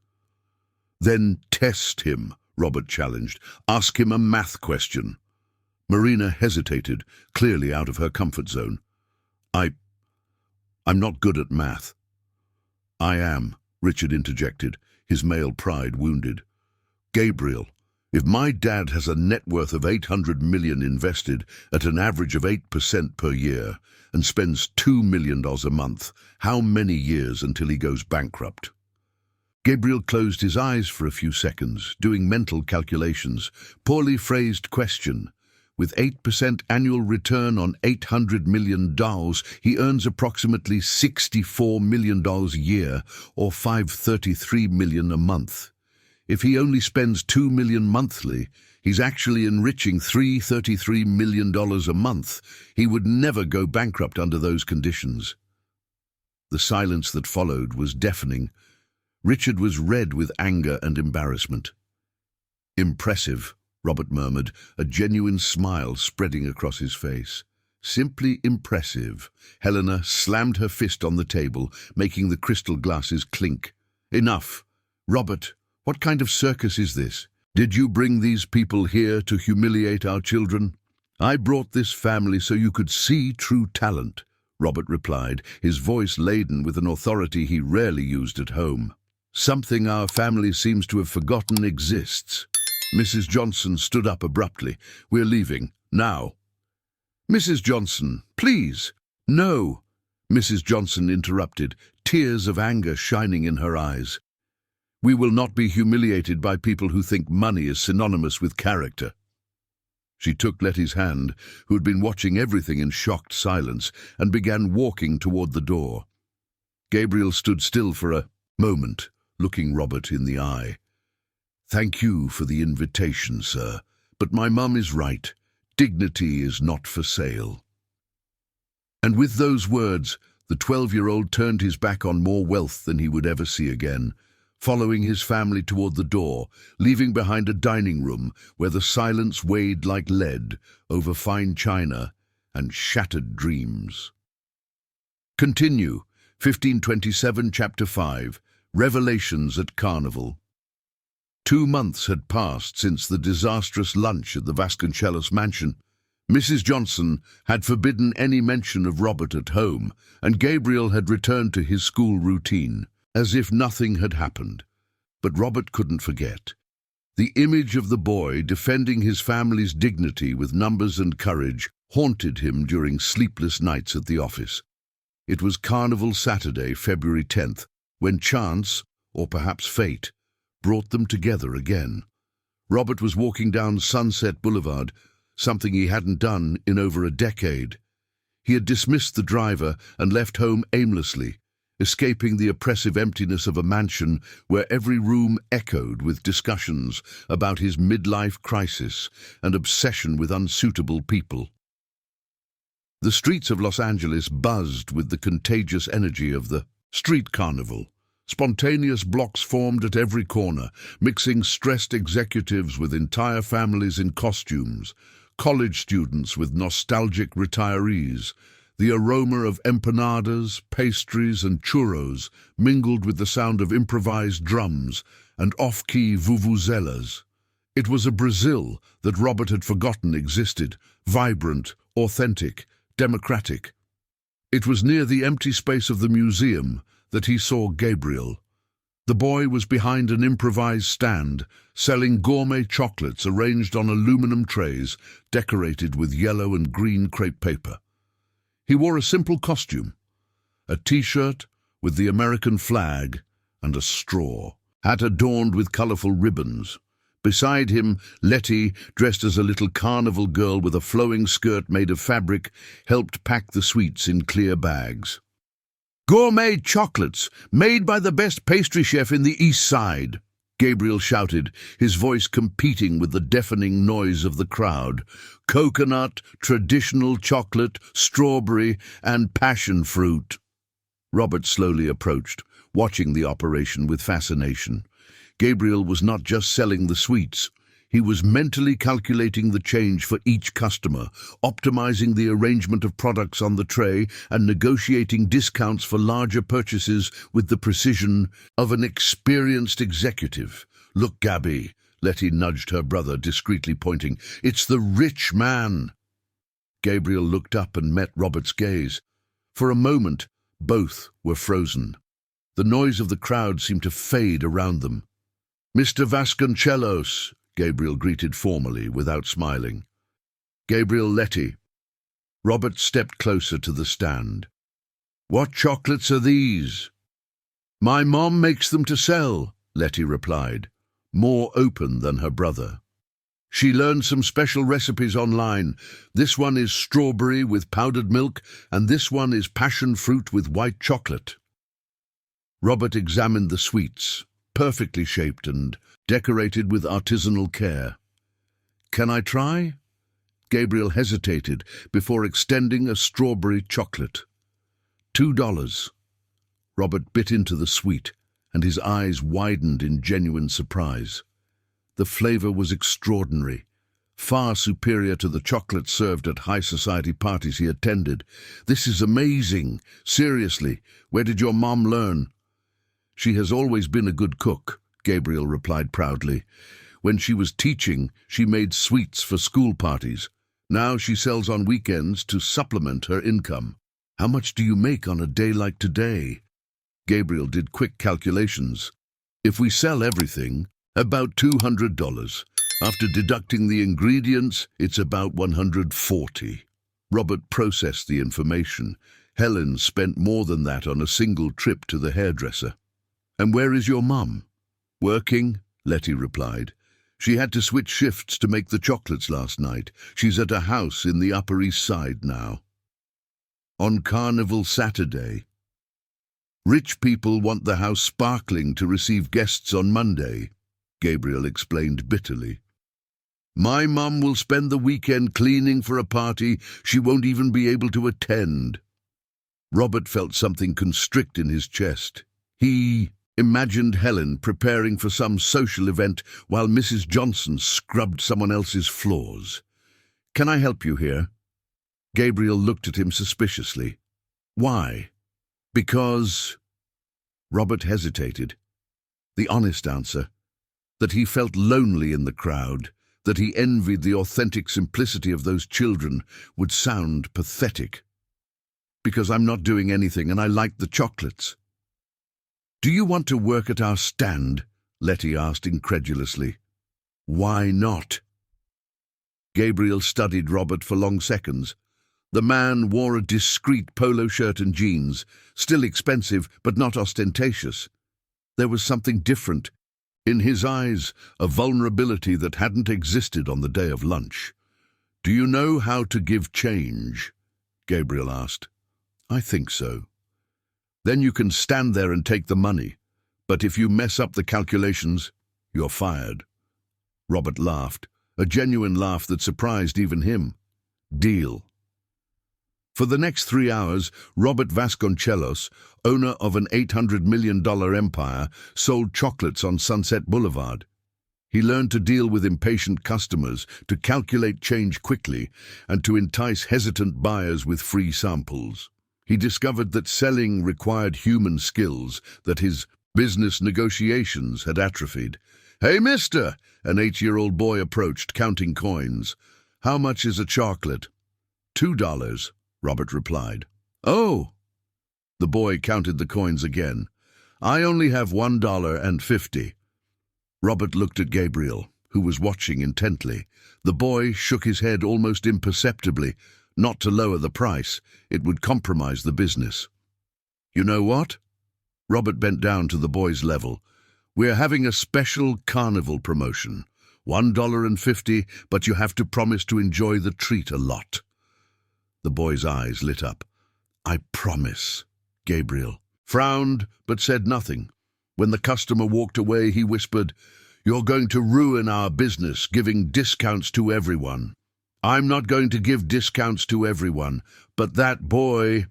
Speaker 1: "Then test him," Robert challenged. "Ask him a math question." Marina hesitated, clearly out of her comfort zone. I'm not good at math." "I am," Richard interjected, his male pride wounded. "Gabriel, if my dad has a net worth of 800 million invested at an average of 8% per year and spends $2 million a month, how many years until he goes bankrupt?" Gabriel closed his eyes for a few seconds, doing mental calculations. Poorly phrased question. With 8% annual return on $800 million, he earns approximately $64 million a year, or $533 million a month. If he only spends $2 million monthly, he's actually enriching $333 million a month. He would never go bankrupt under those conditions. The silence that followed was deafening. Richard was red with anger and embarrassment. "Impressive," Robert murmured, a genuine smile spreading across his face. "Simply impressive." Helena slammed her fist on the table, making the crystal glasses clink. "Enough. Robert, what kind of circus is this? Did you bring these people here to humiliate our children?" "I brought this family so you could see true talent," Robert replied, his voice laden with an authority he rarely used at home. "Something our family seems to have forgotten exists." Mrs. Johnson stood up abruptly. "We're leaving. Now." "Mrs. Johnson, please." "No," Mrs. Johnson interrupted, tears of anger shining in her eyes. "We will not be humiliated by people who think money is synonymous with character." She took Letty's hand, who had been watching everything in shocked silence, and began walking toward the door. Gabriel stood still for a moment, looking Robert in the eye. "Thank you for the invitation, sir, but my mum is right. Dignity is not for sale." And with those words, the 12-year-old turned his back on more wealth than he would ever see again, following his family toward the door, leaving behind a dining room where the silence weighed like lead over fine china and shattered dreams. Continue. 1527, Chapter 5, Revelations at Carnival. 2 months had passed since the disastrous lunch at the Vasconcelos mansion. Mrs. Johnson had forbidden any mention of Robert at home, and Gabriel had returned to his school routine, as if nothing had happened. But Robert couldn't forget. The image of the boy defending his family's dignity with numbers and courage haunted him during sleepless nights at the office. It was Carnival Saturday, February 10th, when chance, or perhaps fate, brought them together again. Robert was walking down Sunset Boulevard, something he hadn't done in over a decade. He had dismissed the driver and left home aimlessly, escaping the oppressive emptiness of a mansion where every room echoed with discussions about his midlife crisis and obsession with unsuitable people. The streets of Los Angeles buzzed with the contagious energy of the street carnival. Spontaneous blocks formed at every corner, mixing stressed executives with entire families in costumes, college students with nostalgic retirees. The aroma of empanadas, pastries, and churros mingled with the sound of improvised drums and off-key vuvuzelas. It was a Brazil that Robert had forgotten existed, vibrant, authentic, democratic. It was near the empty space of the museum that he saw Gabriel. The boy was behind an improvised stand, selling gourmet chocolates arranged on aluminum trays decorated with yellow and green crepe paper. He wore a simple costume, a t-shirt with the American flag and a straw, hat adorned with colorful ribbons. Beside him, Letty, dressed as a little carnival girl with a flowing skirt made of fabric, helped pack the sweets in clear bags. "Gourmet chocolates, made by the best pastry chef in the East Side," Gabriel shouted, his voice competing with the deafening noise of the crowd. "Coconut, traditional chocolate, strawberry, and passion fruit." Robert slowly approached, watching the operation with fascination. Gabriel was not just selling the sweets. He was mentally calculating the change for each customer, optimizing the arrangement of products on the tray, and negotiating discounts for larger purchases with the precision of an experienced executive. "Look, Gabby," Letty nudged her brother, discreetly pointing. "It's the rich man." Gabriel looked up and met Robert's gaze. For a moment, both were frozen. The noise of the crowd seemed to fade around them. "Mr. Vasconcelos," Gabriel greeted formally, without smiling. "Gabriel Letty." Robert stepped closer to the stand. "What chocolates are these?" "My mom makes them to sell," Letty replied, more open than her brother. She learned some special recipes online. This one is strawberry with powdered milk, and this one is passion fruit with white chocolate. Robert examined the sweets, perfectly shaped and decorated with artisanal care. "Can I try?" Gabriel hesitated before extending a strawberry chocolate. $2. Robert bit into the sweet, and his eyes widened in genuine surprise. The flavor was extraordinary, far superior to the chocolate served at high society parties he attended. "This is amazing. Seriously, where did your mom learn?" "She has always been a good cook," Gabriel replied proudly. "When she was teaching, she made sweets for school parties. Now she sells on weekends to supplement her income." "How much do you make on a day like today?" Gabriel did quick calculations. "If we sell everything, about $200. After deducting the ingredients, it's about $140. Robert processed the information. Helen spent more than that on a single trip to the hairdresser. "And where is your mum?" "Working," Letty replied. "She had to switch shifts to make the chocolates last night. She's at a house in the Upper East Side now." On Carnival Saturday. "Rich people want the house sparkling to receive guests on Monday," Gabriel explained bitterly. "My mum will spend the weekend cleaning for a party she won't even be able to attend." Robert felt something constrict in his chest. He imagined Helen preparing for some social event while Mrs. Johnson scrubbed someone else's floors. "Can I help you here?" Gabriel looked at him suspiciously. "Why?" "Because—" Robert hesitated. The honest answer, that he felt lonely in the crowd, that he envied the authentic simplicity of those children, would sound pathetic. "Because I'm not doing anything and I like the chocolates." "Do you want to work at our stand?" Letty asked incredulously. "Why not?" Gabriel studied Robert for long seconds. The man wore a discreet polo shirt and jeans, still expensive but not ostentatious. There was something different in his eyes, a vulnerability that hadn't existed on the day of lunch. "Do you know how to give change?" Gabriel asked. "I think so." "Then you can stand there and take the money. But if you mess up the calculations, you're fired." Robert laughed, a genuine laugh that surprised even him. "Deal." For the next 3 hours, Robert Vasconcelos, owner of an $800 million empire, sold chocolates on Sunset Boulevard. He learned to deal with impatient customers, to calculate change quickly, and to entice hesitant buyers with free samples. He discovered that selling required human skills, that his business negotiations had atrophied. "Hey, mister!" An 8-year-old boy approached, counting coins. "How much is a chocolate?" $2, Robert replied. "Oh!" The boy counted the coins again. "I only have $1.50. Robert looked at Gabriel, who was watching intently. The boy shook his head almost imperceptibly, not to lower the price. It would compromise the business. "You know what?" Robert bent down to the boy's level. "We're having a special carnival promotion. $1.50, but you have to promise to enjoy the treat a lot." The boy's eyes lit up. "I promise." Gabriel frowned, but said nothing. When the customer walked away, he whispered, "You're going to ruin our business, giving discounts to everyone." "I'm not going to give discounts to everyone, but that boy—"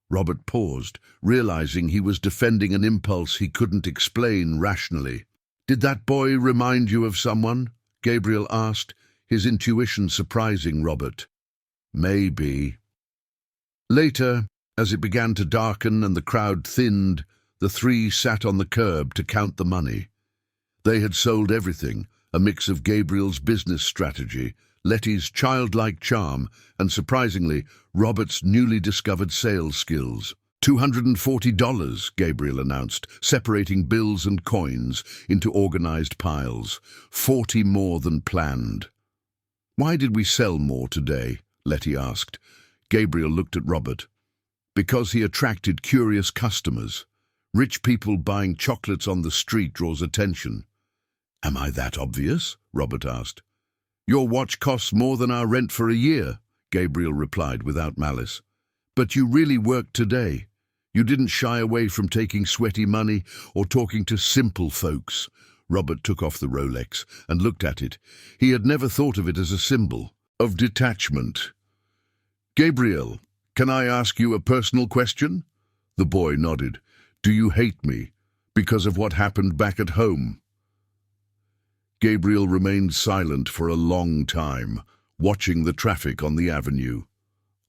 Speaker 1: Robert paused, realizing he was defending an impulse he couldn't explain rationally. "Did that boy remind you of someone?" Gabriel asked, his intuition surprising Robert. "Maybe." Later, as it began to darken and the crowd thinned, the three sat on the curb to count the money. They had sold everything, a mix of Gabriel's business strategy, Letty's childlike charm, and surprisingly, Robert's newly discovered sales skills. $240, Gabriel announced, separating bills and coins into organized piles. 40 more than planned. "Why did we sell more today?" Letty asked. Gabriel looked at Robert. "Because he attracted curious customers. Rich people buying chocolates on the street draws attention." "Am I that obvious?" Robert asked. Your watch costs more than our rent for a year, Gabriel replied without malice. But you really worked today. You didn't shy away from taking sweaty money or talking to simple folks. Robert took off the Rolex and looked at it. He had never thought of it as a symbol of detachment. Gabriel, can I ask you a personal question? The boy nodded. Do you hate me because of what happened back at home? Gabriel remained silent for a long time, watching the traffic on the avenue.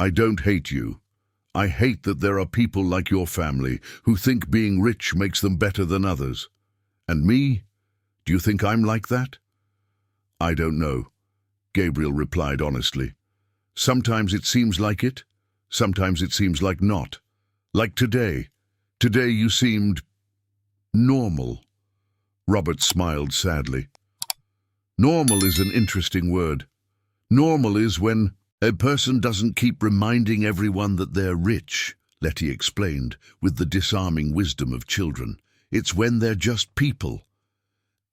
Speaker 1: I don't hate you. I hate that there are people like your family who think being rich makes them better than others. And me? Do you think I'm like that? I don't know, Gabriel replied honestly. Sometimes it seems like it, sometimes it seems like not. Like today. Today you seemed normal. Robert smiled sadly. Normal is an interesting word. Normal is when a person doesn't keep reminding everyone that they're rich, Letty explained, with the disarming wisdom of children. It's when they're just people.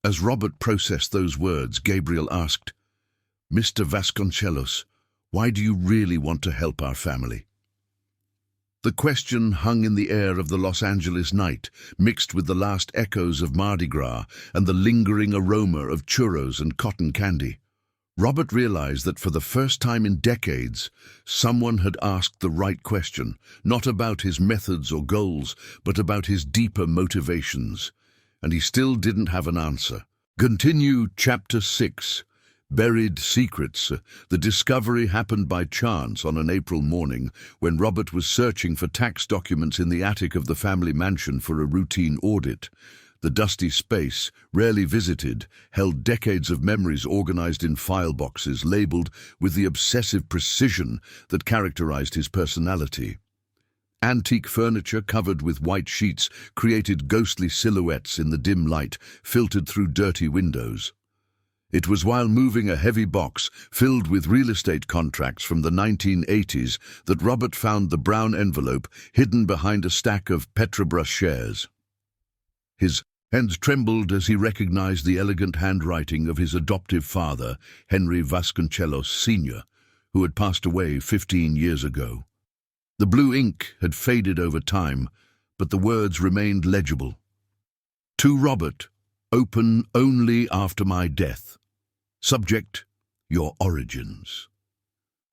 Speaker 1: As Robert processed those words, Gabriel asked, Mr. Vasconcelos, why do you really want to help our family? The question hung in the air of the Los Angeles night, mixed with the last echoes of Mardi Gras and the lingering aroma of churros and cotton candy. Robert realized that for the first time in decades, someone had asked the right question, not about his methods or goals, but about his deeper motivations. And he still didn't have an answer. Continue Chapter 6. Buried Secrets. The discovery happened by chance on an April morning when Robert was searching for tax documents in the attic of the family mansion for a routine audit. The dusty space, rarely visited, held decades of memories organized in file boxes labeled with the obsessive precision that characterized his personality. Antique furniture covered with white sheets created ghostly silhouettes in the dim light filtered through dirty windows. It was while moving a heavy box filled with real estate contracts from the 1980s that Robert found the brown envelope hidden behind a stack of Petrobras shares. His hands trembled as he recognized the elegant handwriting of his adoptive father, Henry Vasconcelos Sr., who had passed away 15 years ago. The blue ink had faded over time, but the words remained legible. To Robert, open only after my death. Subject, your origins.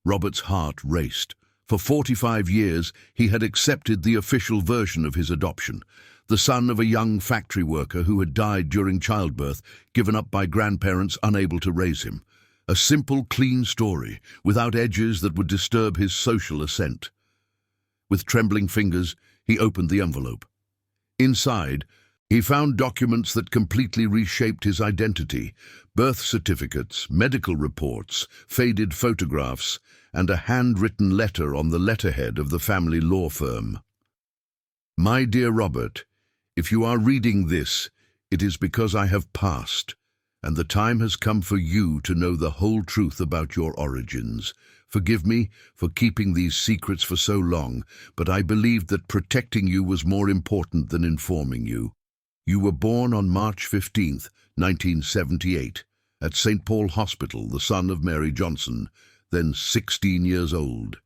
Speaker 1: Robert's heart raced. For 45 years, he had accepted the official version of his adoption, the son of a young factory worker who had died during childbirth, given up by grandparents unable to raise him. A simple, clean story, without edges that would disturb his social ascent. With trembling fingers, he opened the envelope. Inside, he found documents that completely reshaped his identity: birth certificates, medical reports, faded photographs, and a handwritten letter on the letterhead of the family law firm. My dear Robert, if you are reading this, it is because I have passed, and the time has come for you to know the whole truth about your origins. Forgive me for keeping these secrets for so long, but I believed that protecting you was more important than informing you. You were born on March 15th, 1978, at St. Paul Hospital, the son of Mary Johnson, then 16 years old.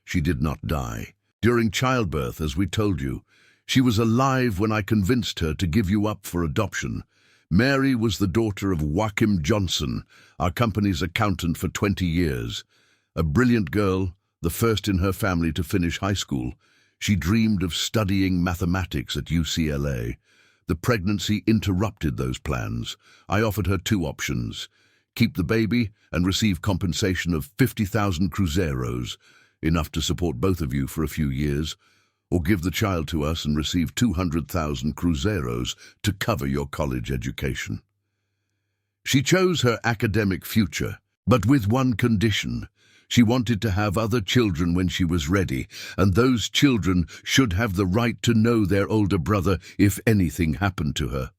Speaker 1: She did not die. During childbirth, as we told you, she was alive when I convinced her to give you up for adoption. Mary was the daughter of Joachim Johnson, our company's accountant for 20 years. A brilliant girl, the first in her family to finish high school, she dreamed of studying mathematics at UCLA. The pregnancy interrupted those plans. I offered her two options: keep the baby and receive compensation of 50,000 cruzeros, enough to support both of you for a few years, or give the child to us and receive 200,000 cruzeros to cover your college education. She chose her academic future, but with one condition. She wanted to have other children when she was ready, and those children should have the right to know their older brother if anything happened to her.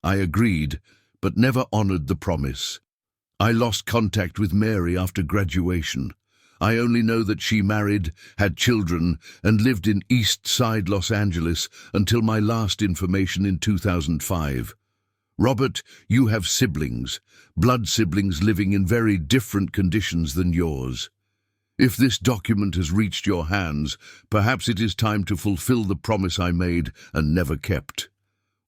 Speaker 1: I agreed, but never honored the promise. I lost contact with Mary after graduation. I only know that she married, had children, and lived in East Side Los Angeles until my last information in 2005. Robert, you have siblings, blood siblings living in very different conditions than yours. If this document has reached your hands, perhaps it is time to fulfill the promise I made and never kept.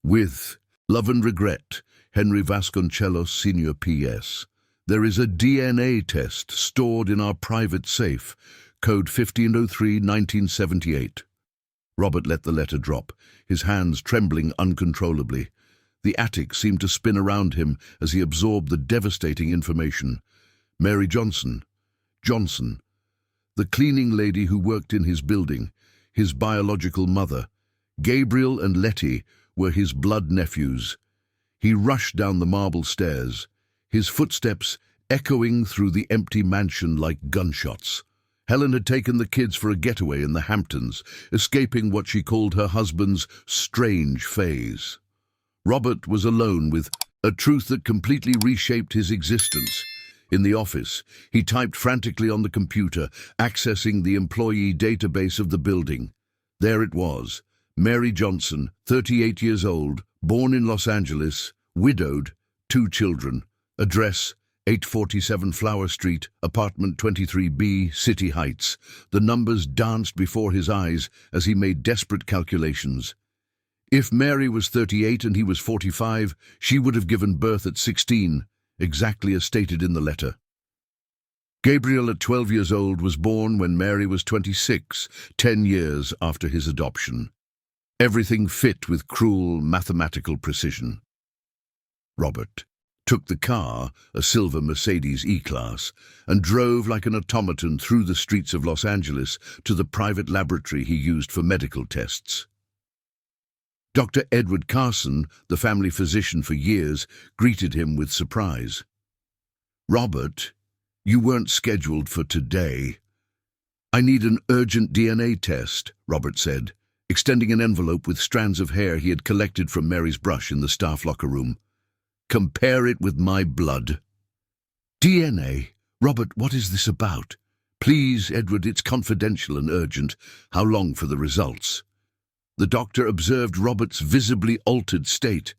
Speaker 1: With love and regret, Henry Vasconcelos, Sr. P.S. There is a DNA test stored in our private safe, code 1503-1978. Robert let the letter drop, his hands trembling uncontrollably. The attic seemed to spin around him as he absorbed the devastating information. Mary Johnson, the cleaning lady who worked in his building, his biological mother. Gabriel and Letty were his blood nephews. He rushed down the marble stairs, his footsteps echoing through the empty mansion like gunshots. Helen had taken the kids for a getaway in the Hamptons, escaping what she called her husband's strange phase. Robert was alone with a truth that completely reshaped his existence. In the office, he typed frantically on the computer, accessing the employee database of the building. There it was, Mary Johnson, 38 years old, born in Los Angeles, widowed, 2 children, address 847 Flower Street, apartment 23B, City Heights. The numbers danced before his eyes as he made desperate calculations. If Mary was 38 and he was 45, she would have given birth at 16, exactly as stated in the letter. Gabriel, at 12 years old, was born when Mary was 26, 10 years after his adoption. Everything fit with cruel mathematical precision. Robert took the car, a silver Mercedes E-Class, and drove like an automaton through the streets of Los Angeles to the private laboratory he used for medical tests. Dr. Edward Carson, the family physician for years, greeted him with surprise. "Robert, you weren't scheduled for today." "I need an urgent DNA test," Robert said, extending an envelope with strands of hair he had collected from Mary's brush in the staff locker room. "Compare it with my blood." "DNA? Robert, what is this about?" "Please, Edward, it's confidential and urgent. How long for the results?" The doctor observed Robert's visibly altered state.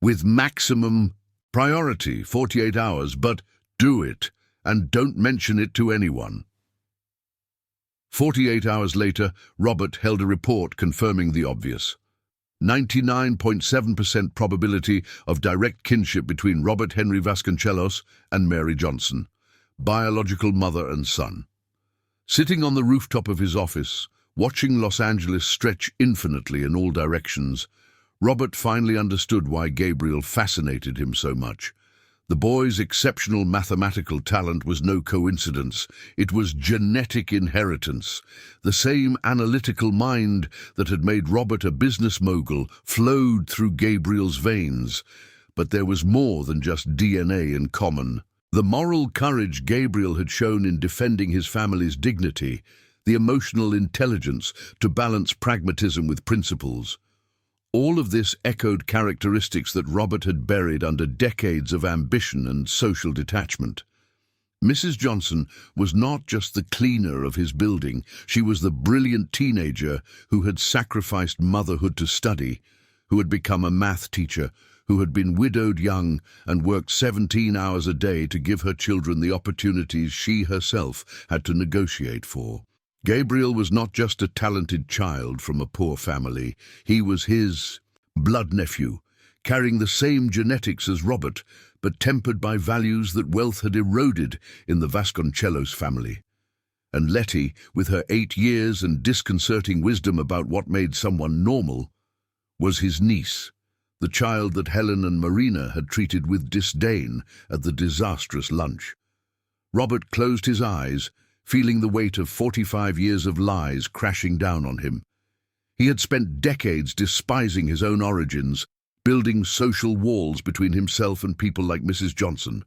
Speaker 1: "With maximum priority, 48 hours, but do it, and don't mention it to anyone." 48 hours later, Robert held a report confirming the obvious. 99.7% probability of direct kinship between Robert Henry Vasconcelos and Mary Johnson, biological mother and son. Sitting on the rooftop of his office, watching Los Angeles stretch infinitely in all directions, Robert finally understood why Gabriel fascinated him so much. The boy's exceptional mathematical talent was no coincidence. It was genetic inheritance. The same analytical mind that had made Robert a business mogul flowed through Gabriel's veins. But there was more than just DNA in common. The moral courage Gabriel had shown in defending his family's dignity, the emotional intelligence to balance pragmatism with principles. All of this echoed characteristics that Robert had buried under decades of ambition and social detachment. Mrs. Johnson was not just the cleaner of his building, she was the brilliant teenager who had sacrificed motherhood to study, who had become a math teacher, who had been widowed young and worked 17 hours a day to give her children the opportunities she herself had to negotiate for. Gabriel was not just a talented child from a poor family. He was his blood nephew, carrying the same genetics as Robert, but tempered by values that wealth had eroded in the Vasconcelos family. And Letty, with her 8 years and disconcerting wisdom about what made someone normal, was his niece, the child that Helen and Marina had treated with disdain at the disastrous lunch. Robert closed his eyes, feeling the weight of 45 years of lies crashing down on him. He had spent decades despising his own origins, building social walls between himself and people like Mrs. Johnson,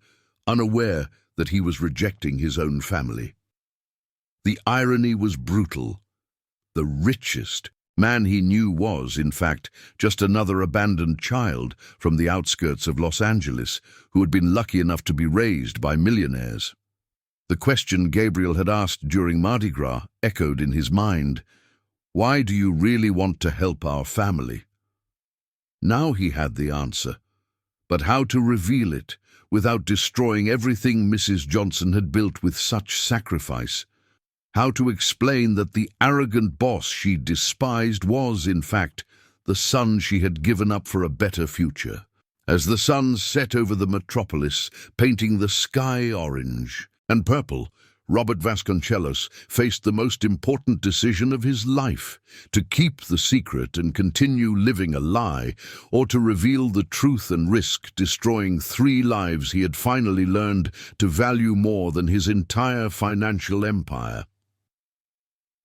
Speaker 1: unaware that he was rejecting his own family. The irony was brutal. The richest man he knew was, in fact, just another abandoned child from the outskirts of Los Angeles who had been lucky enough to be raised by millionaires. The question Gabriel had asked during Mardi Gras echoed in his mind. Why do you really want to help our family? Now he had the answer. But how to reveal it without destroying everything Mrs. Johnson had built with such sacrifice? How to explain that the arrogant boss she despised was, in fact, the son she had given up for a better future? As the sun set over the metropolis, painting the sky orange and purple, Robert Vasconcelos faced the most important decision of his life: to keep the secret and continue living a lie, or to reveal the truth and risk destroying 3 lives he had finally learned to value more than his entire financial empire.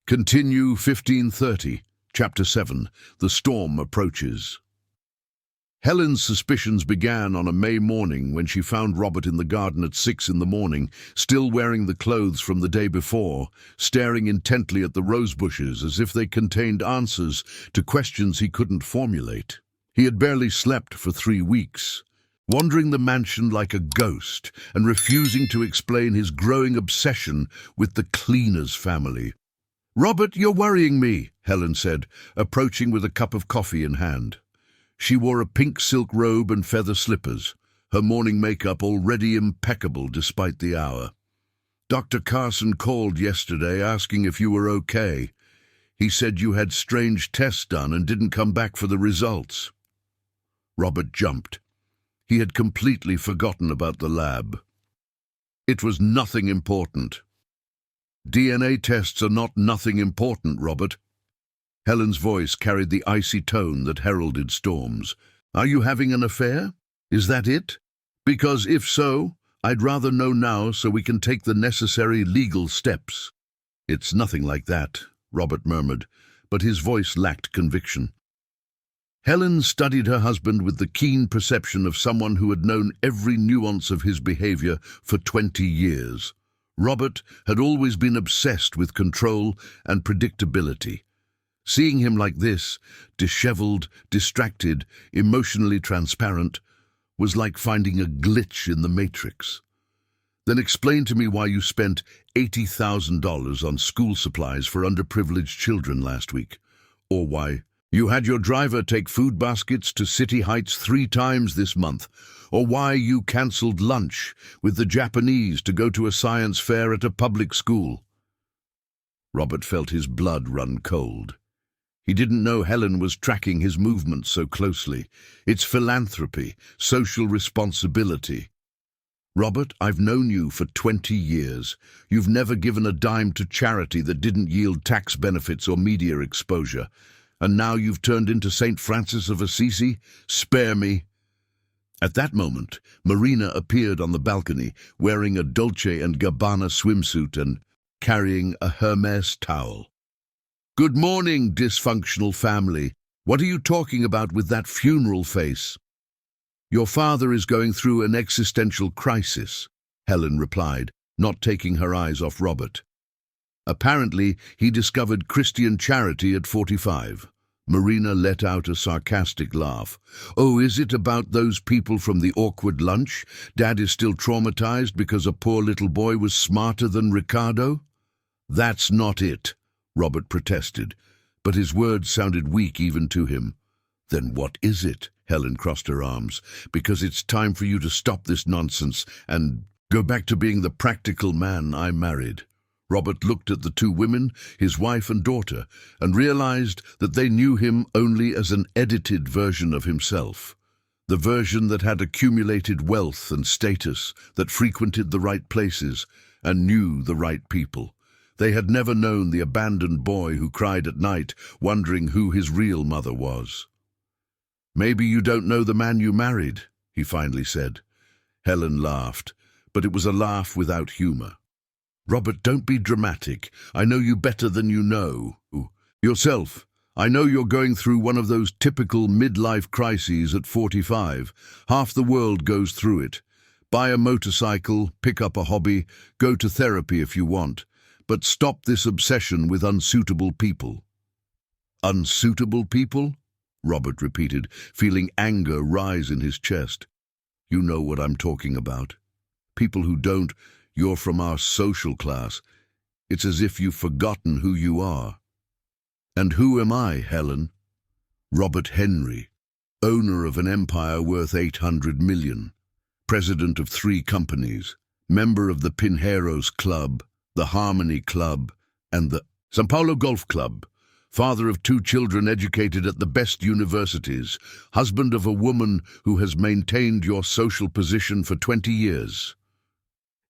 Speaker 1: Continue 1530, Chapter 7, The Storm Approaches. Helen's suspicions began on a May morning when she found Robert in the garden at 6 in the morning, still wearing the clothes from the day before, staring intently at the rose bushes as if they contained answers to questions he couldn't formulate. He had barely slept for 3 weeks, wandering the mansion like a ghost and refusing to explain his growing obsession with the cleaner's family. "Robert, you're worrying me," Helen said, approaching with a cup of coffee in hand. She wore a pink silk robe and feather slippers, her morning makeup already impeccable despite the hour. "Dr. Carson called yesterday asking if you were okay. He said you had strange tests done and didn't come back for the results." Robert jumped. He had completely forgotten about the lab. It was nothing important. "DNA tests are not nothing important, Robert." Helen's voice carried the icy tone that heralded storms. "Are you having an affair? Is that it? Because if so, I'd rather know now so we can take the necessary legal steps." "It's nothing like that," Robert murmured, but his voice lacked conviction. Helen studied her husband with the keen perception of someone who had known every nuance of his behavior for 20 years. Robert had always been obsessed with control and predictability. Seeing him like this, disheveled, distracted, emotionally transparent, was like finding a glitch in the matrix. "Then explain to me why you spent $80,000 on school supplies for underprivileged children last week, or why you had your driver take food baskets to City Heights 3 times this month, or why you cancelled lunch with the Japanese to go to a science fair at a public school." Robert felt his blood run cold. He didn't know Helen was tracking his movements so closely. It's philanthropy, social responsibility. "Robert, I've known you for 20 years. You've never given a dime to charity that didn't yield tax benefits or media exposure. And now you've turned into St. Francis of Assisi? Spare me." At that moment, Marina appeared on the balcony, wearing a Dolce & Gabbana swimsuit and carrying a Hermes towel. "Good morning, dysfunctional family. What are you talking about with that funeral face?" "Your father is going through an existential crisis," Helen replied, not taking her eyes off Robert. "Apparently, he discovered Christian charity at 45. Marina let out a sarcastic laugh. "Oh, is it about those people from the awkward lunch? Dad is still traumatized because a poor little boy was smarter than Ricardo?" "That's not it," Robert protested, but his words sounded weak even to him. "Then what is it?" Helen crossed her arms. "Because it's time for you to stop this nonsense and go back to being the practical man I married." Robert looked at the 2 women, his wife and daughter, and realized that they knew him only as an edited version of himself. The version that had accumulated wealth and status, that frequented the right places and knew the right people. They had never known the abandoned boy who cried at night, wondering who his real mother was. "Maybe you don't know the man you married," he finally said. Helen laughed, but it was a laugh without humor. "Robert, don't be dramatic. I know you better than you know yourself. I know you're going through one of those typical midlife crises at 45. Half the world goes through it. Buy a motorcycle, pick up a hobby, go to therapy if you want. But stop this obsession with unsuitable people." "Unsuitable people?" Robert repeated, feeling anger rise in his chest. "You know what I'm talking about. People who don't, you're from our social class. It's as if you've forgotten who you are." "And who am I, Helen?" "Robert Henry." owner of an empire worth 800 million, president of 3 companies, member of the Pinheiros Club, the Harmony Club, and the São Paulo Golf Club, father of 2 children educated at the best universities, husband of a woman who has maintained your social position for 20 years.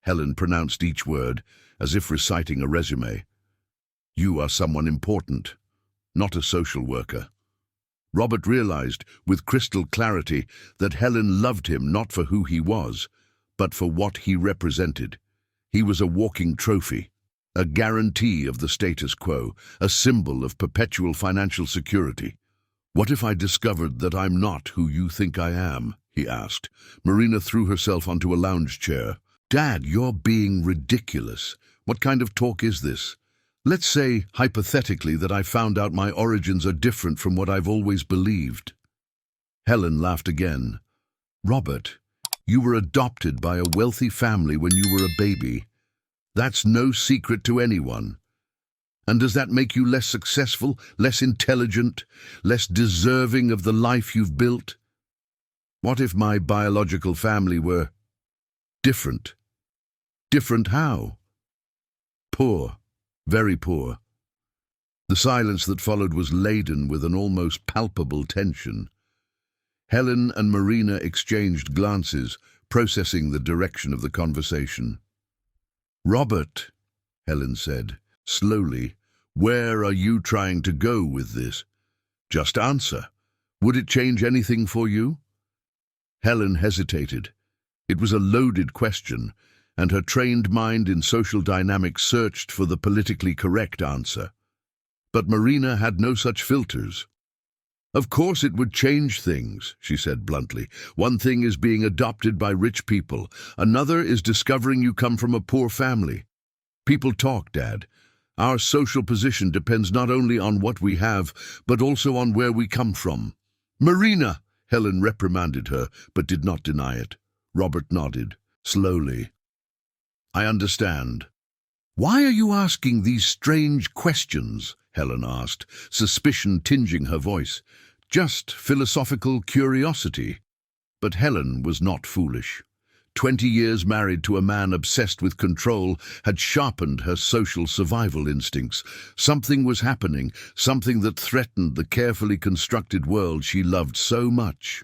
Speaker 1: Helen pronounced each word as if reciting a resume. You are someone important, not a social worker. Robert realized with crystal clarity that Helen loved him not for who he was, but for what he represented. He was a walking trophy, a guarantee of the status quo, a symbol of perpetual financial security. What if I discovered that I'm not who you think I am? He asked. Marina threw herself onto a lounge chair. Dad, you're being ridiculous. What kind of talk is this? Let's say, hypothetically, that I found out my origins are different from what I've always believed. Helen laughed again. Robert, you were adopted by a wealthy family when you were a baby. That's no secret to anyone. And does that make you less successful, less intelligent, less deserving of the life you've built? What if my biological family were different? Different how? Poor, very poor. The silence that followed was laden with an almost palpable tension. Helen and Marina exchanged glances, processing the direction of the conversation. Robert, Helen said, slowly, where are you trying to go with this? Just answer. Would it change anything for you? Helen hesitated. It was a loaded question, and her trained mind in social dynamics searched for the politically correct answer. But Marina had no such filters. Of course it would change things, she said bluntly. One thing is being adopted by rich people. Another is discovering you come from a poor family. People talk, Dad. Our social position depends not only on what we have, but also on where we come from. Marina! Helen reprimanded her, but did not deny it. Robert nodded, slowly. I understand. Why are you asking these strange questions? Helen asked, suspicion tinging her voice. Just philosophical curiosity. But Helen was not foolish. 20 years married to a man obsessed with control had sharpened her social survival instincts. Something was happening, something that threatened the carefully constructed world she loved so much.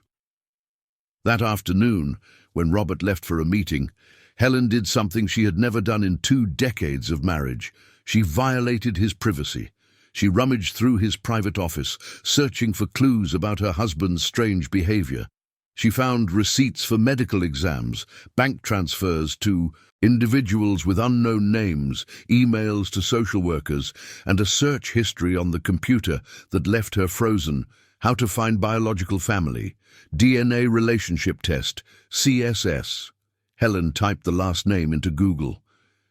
Speaker 1: That afternoon, when Robert left for a meeting, Helen did something she had never done in 2 decades of marriage. She violated his privacy. She rummaged through his private office, searching for clues about her husband's strange behavior. She found receipts for medical exams, bank transfers to individuals with unknown names, emails to social workers, and a search history on the computer that left her frozen. How to find biological family, DNA relationship test, CSS. Helen typed the last name into Google.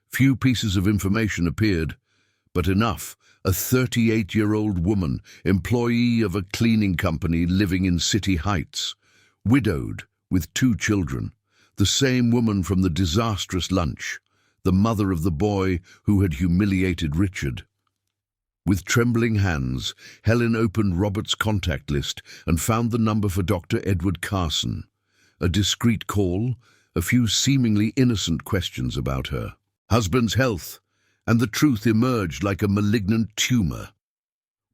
Speaker 1: Few pieces of information appeared, but enough. A 38-year-old woman, employee of a cleaning company living in City Heights, widowed with 2 children, the same woman from the disastrous lunch, the mother of the boy who had humiliated Richard. With trembling hands, Helen opened Robert's contact list and found the number for Dr. Edward Carson. A discreet call, a few seemingly innocent questions about her husband's health, and the truth emerged like a malignant tumor.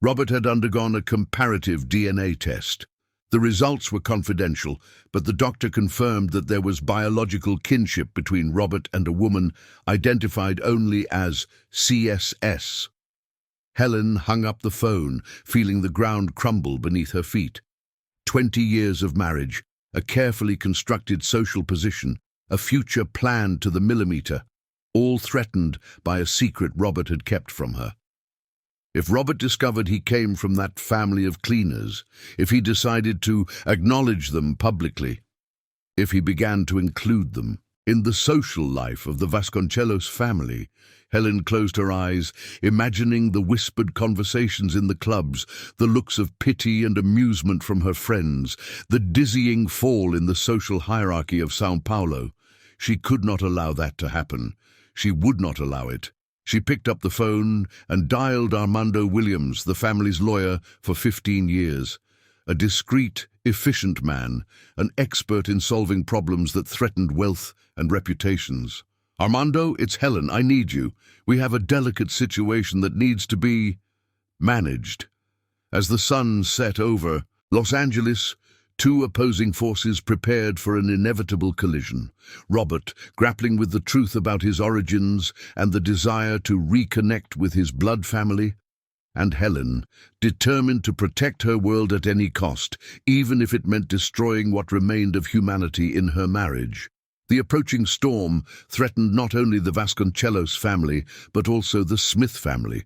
Speaker 1: Robert had undergone a comparative DNA test. The results were confidential, but the doctor confirmed that there was biological kinship between Robert and a woman identified only as CSS. Helen hung up the phone, feeling the ground crumble beneath her feet. 20 years of marriage, a carefully constructed social position, a future planned to the millimeter, all threatened by a secret Robert had kept from her. If Robert discovered he came from that family of cleaners, if he decided to acknowledge them publicly, if he began to include them in the social life of the Vasconcelos family, Helen closed her eyes, imagining the whispered conversations in the clubs, the looks of pity and amusement from her friends, the dizzying fall in the social hierarchy of São Paulo. She could not allow that to happen. She would not allow it. She picked up the phone and dialed Armando Williams, the family's lawyer for 15 years. A discreet, efficient man, an expert in solving problems that threatened wealth and reputations. "Armando, it's Helen. I need you. We have a delicate situation that needs to be managed." As the sun set over Los Angeles, two opposing forces prepared for an inevitable collision. Robert, grappling with the truth about his origins and the desire to reconnect with his blood family, and Helen, determined to protect her world at any cost, even if it meant destroying what remained of humanity in her marriage. The approaching storm threatened not only the Vasconcelos family, but also the Smith family,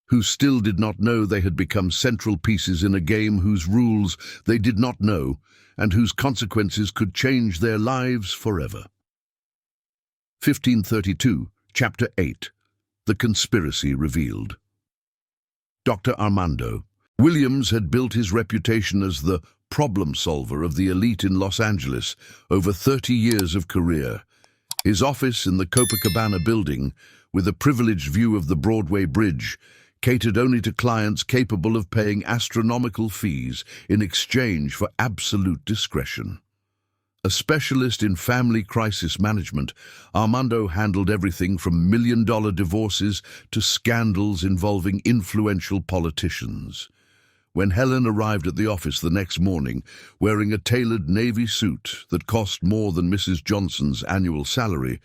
Speaker 1: who still did not know they had become central pieces in a game whose rules they did not know and whose consequences could change their lives forever. 1532, Chapter 8. The Conspiracy Revealed. Dr. Armando Williams had built his reputation as the problem solver of the elite in Los Angeles over 30 years of career. His office in the Copacabana building, with a privileged view of the Broadway Bridge, catered only to clients capable of paying astronomical fees in exchange for absolute discretion. A specialist in family crisis management, Armando handled everything from million-dollar divorces to scandals involving influential politicians. When Helen arrived at the office the next morning, wearing a tailored navy suit that cost more than Mrs. Johnson's annual salary,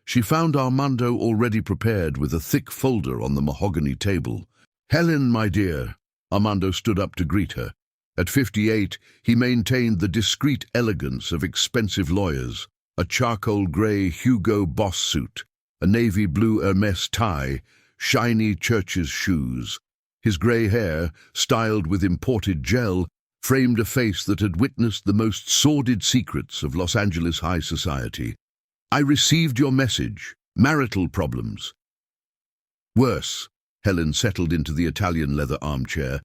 Speaker 1: she found Armando already prepared with a thick folder on the mahogany table. "Helen, my dear." Armando stood up to greet her. At 58, he maintained the discreet elegance of expensive lawyers, a charcoal grey Hugo Boss suit, a navy blue Hermès tie, shiny Church's shoes. His grey hair, styled with imported gel, framed a face that had witnessed the most sordid secrets of Los Angeles high society. "I received your message. Marital problems." "Worse." Helen settled into the Italian leather armchair.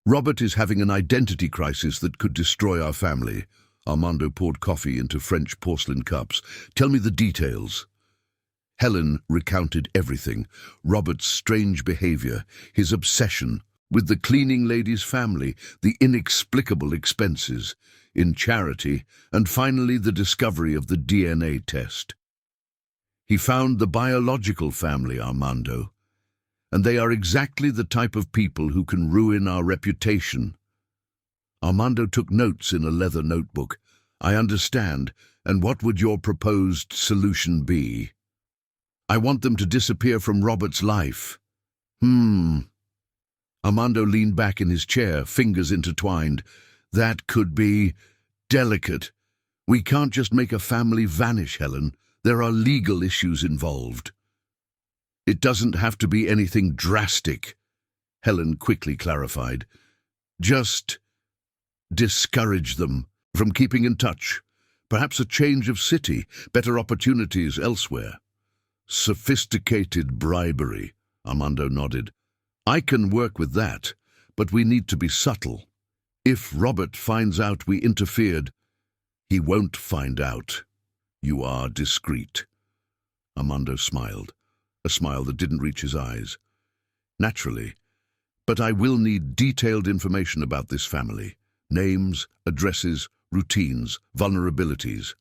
Speaker 1: "Robert is having an identity crisis that could destroy our family." Armando poured coffee into French porcelain cups. "Tell me the details." Helen recounted everything: Robert's strange behavior, his obsession with the cleaning lady's family, the inexplicable expenses in charity, and finally the discovery of the DNA test. "He found the biological family, Armando, and they are exactly the type of people who can ruin our reputation." Armando took notes in a leather notebook. "I understand. And what would your proposed solution be?" "I want them to disappear from Robert's life." Armando leaned back in his chair, fingers intertwined. "That could be delicate. We can't just make a family vanish, Helen. There are legal issues involved." "It doesn't have to be anything drastic," Helen quickly clarified. "Just discourage them from keeping in touch. Perhaps a change of city, better opportunities elsewhere." "Sophisticated bribery," Armando nodded. "I can work with that, but we need to be subtle. If Robert finds out we interfered—" "He won't find out. You are discreet." Armando smiled, a smile that didn't reach his eyes. "Naturally, but I will need detailed information about this family. Names, addresses, routines, vulnerabilities."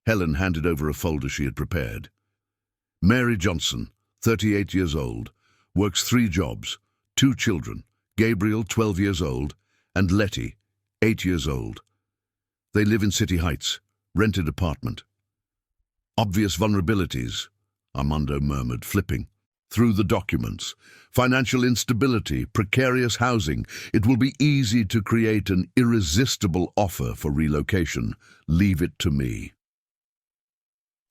Speaker 1: Helen handed over a folder she had prepared. "Mary Johnson, 38 years old, works 3 jobs, 2 children, Gabriel, 12 years old, and Letty, 8 years old. They live in City Heights, rented apartment." "Obvious vulnerabilities," Armando murmured, flipping through the documents. "Financial instability, precarious housing. It will be easy to create an irresistible offer for relocation. Leave it to me."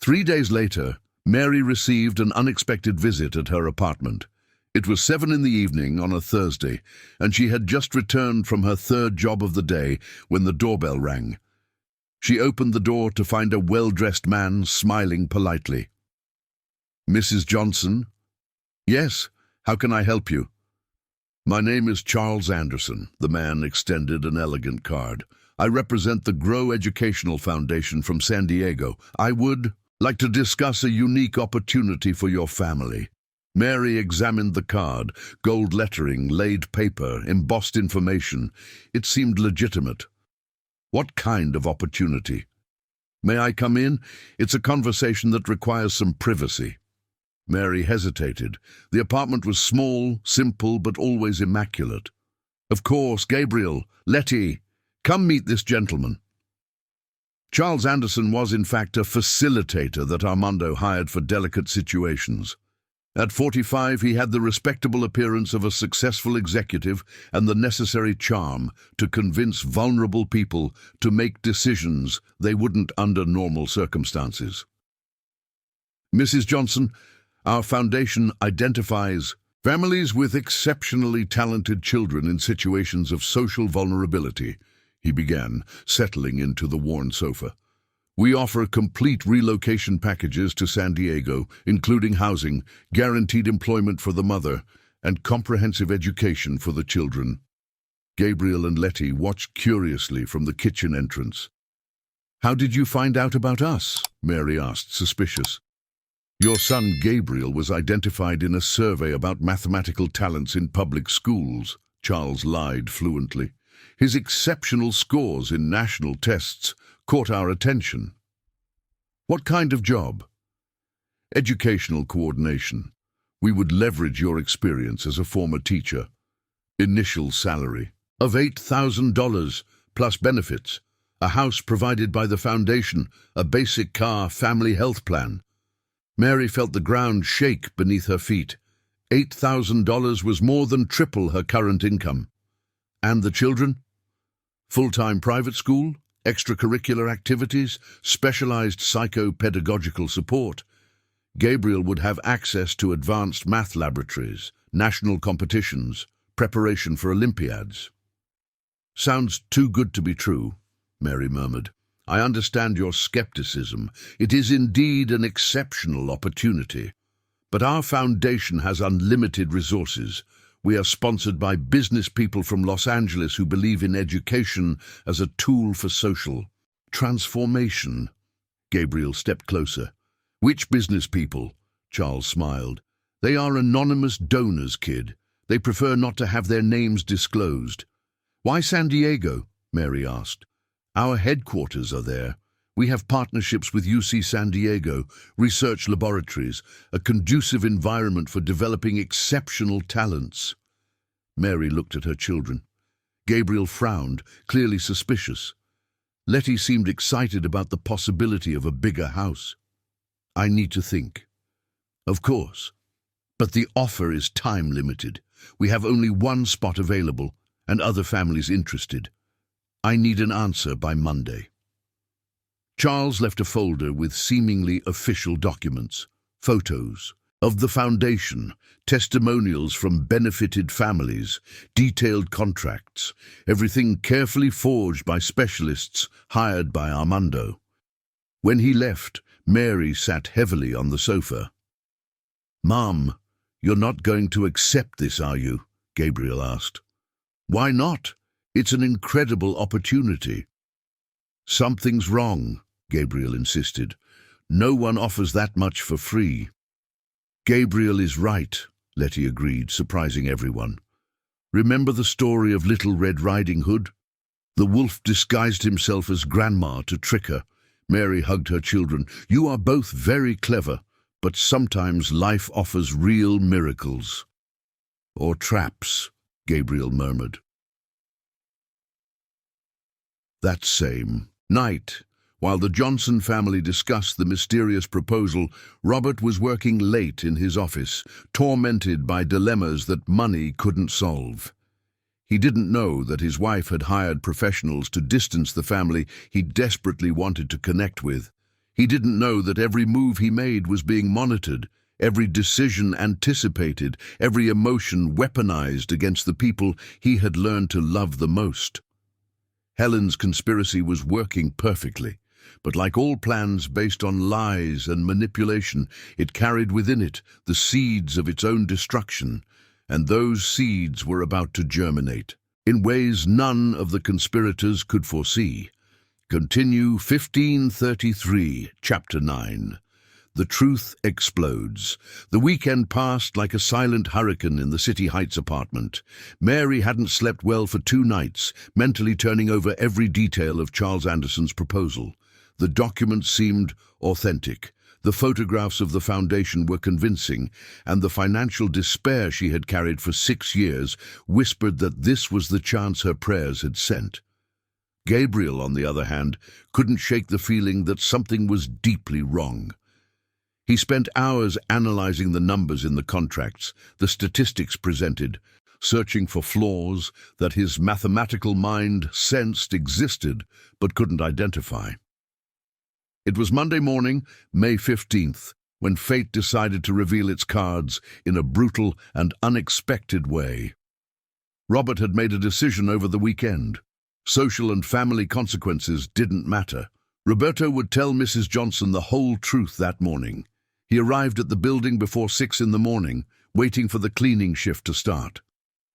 Speaker 1: 3 days later, Mary received an unexpected visit at her apartment. It was 7 in the evening on a Thursday, and she had just returned from her 3rd job of the day when the doorbell rang. She opened the door to find a well-dressed man smiling politely. "Mrs. Johnson?" "Yes, how can I help you?" "My name is Charles Anderson." The man extended an elegant card. "I represent the Grow Educational Foundation from San Diego. I would like to discuss a unique opportunity for your family." Mary examined the card, gold lettering, laid paper, embossed information. It seemed legitimate. What kind of opportunity? May I come in? It's a conversation that requires some privacy. Mary hesitated. The apartment was small, simple, but always immaculate. Of course, Gabriel, Letty, come meet this gentleman. Charles Anderson was, in fact, a facilitator that Armando hired for delicate situations. At 45, he had the respectable appearance of a successful executive and the necessary charm to convince vulnerable people to make decisions they wouldn't under normal circumstances. Mrs. Johnson, our foundation identifies families with exceptionally talented children in situations of social vulnerability, he began, settling into the worn sofa. We offer complete relocation packages to San Diego, including housing, guaranteed employment for the mother, and comprehensive education for the children. Gabriel and Letty watched curiously from the kitchen entrance. How did you find out about us? Mary asked, suspicious. Your son Gabriel was identified in a survey about mathematical talents in public schools, Charles lied fluently. His exceptional scores in national tests caught our attention. What kind of job? Educational coordination. We would leverage your experience as a former teacher. Initial salary of $8,000 plus benefits, a house provided by the foundation, a basic car, family health plan. Mary felt the ground shake beneath her feet. $8,000 was more than triple her current income. And the children? Full-time private school? Extracurricular activities, specialized psycho-pedagogical support. Gabriel would have access to advanced math laboratories, national competitions, preparation for Olympiads. Sounds too good to be true, Mary murmured. I understand your skepticism. It is indeed an exceptional opportunity. But our foundation has unlimited resources. We are sponsored by business people from Los Angeles who believe in education as a tool for social transformation. Gabriel stepped closer. Which business people? Charles smiled. They are anonymous donors, kid. They prefer not to have their names disclosed. Why San Diego? Mary asked. Our headquarters are there. We have partnerships with UC San Diego, research laboratories, a conducive environment for developing exceptional talents. Mary looked at her children. Gabriel frowned, clearly suspicious. Letty seemed excited about the possibility of a bigger house. I need to think. Of course. But the offer is time-limited. We have only one spot available, and other families interested. I need an answer by Monday. Charles left a folder with seemingly official documents, photos of the foundation, testimonials from benefited families, detailed contracts, everything carefully forged by specialists hired by Armando. When he left, Mary sat heavily on the sofa. Mom, you're not going to accept this, are you? Gabriel asked. Why not? It's an incredible opportunity. Something's wrong, Gabriel insisted. No one offers that much for free. Gabriel is right, Letty agreed, surprising everyone. Remember the story of Little Red Riding Hood? The wolf disguised himself as grandma to trick her. Mary hugged her children. You are both very clever, but sometimes life offers real miracles. Or traps, Gabriel murmured. That same night, while the Johnson family discussed the mysterious proposal, Robert was working late in his office, tormented by dilemmas that money couldn't solve. He didn't know that his wife had hired professionals to distance the family he desperately wanted to connect with. He didn't know that every move he made was being monitored, every decision anticipated, every emotion weaponized against the people he had learned to love the most. Helen's conspiracy was working perfectly, but like all plans based on lies and manipulation, it carried within it the seeds of its own destruction, and those seeds were about to germinate in ways none of the conspirators could foresee. Continue 1533, Chapter 9. The truth explodes. The weekend passed like a silent hurricane in the City Heights apartment. Mary hadn't slept well for 2 nights, mentally turning over every detail of Charles Anderson's proposal. The documents seemed authentic. The photographs of the foundation were convincing, and the financial despair she had carried for 6 years whispered that this was the chance her prayers had sent. Gabriel, on the other hand, couldn't shake the feeling that something was deeply wrong. He spent hours analyzing the numbers in the contracts, the statistics presented, searching for flaws that his mathematical mind sensed existed but couldn't identify. It was Monday morning, May 15th, when fate decided to reveal its cards in a brutal and unexpected way. Robert had made a decision over the weekend. Social and family consequences didn't matter. Roberto would tell Mrs. Johnson the whole truth that morning. He arrived at the building before 6 in the morning, waiting for the cleaning shift to start.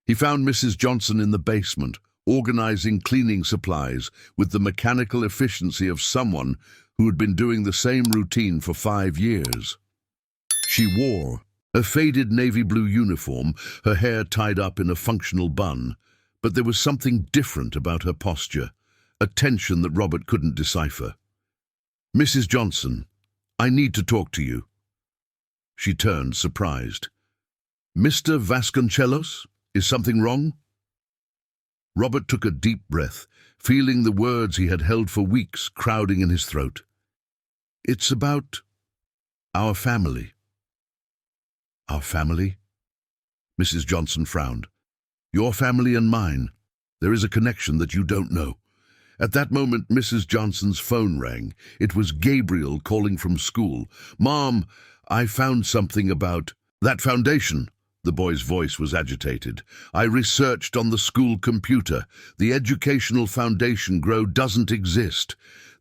Speaker 1: He found Mrs. Johnson in the basement, organizing cleaning supplies with the mechanical efficiency of someone who had been doing the same routine for 5 years. She wore a faded navy blue uniform, her hair tied up in a functional bun, but there was something different about her posture, a tension that Robert couldn't decipher. "Mrs. Johnson, I need to talk to you." She turned, surprised. "Mr. Vasconcelos, is something wrong?" Robert took a deep breath, feeling the words he had held for weeks crowding in his throat. "It's about our family." "Our family?" Mrs. Johnson frowned. "Your family and mine. There is a connection that you don't know." At that moment, Mrs. Johnson's phone rang. It was Gabriel calling from school. "Mom, I found something about that foundation." The boy's voice was agitated. "I researched on the school computer. The educational foundation doesn't exist.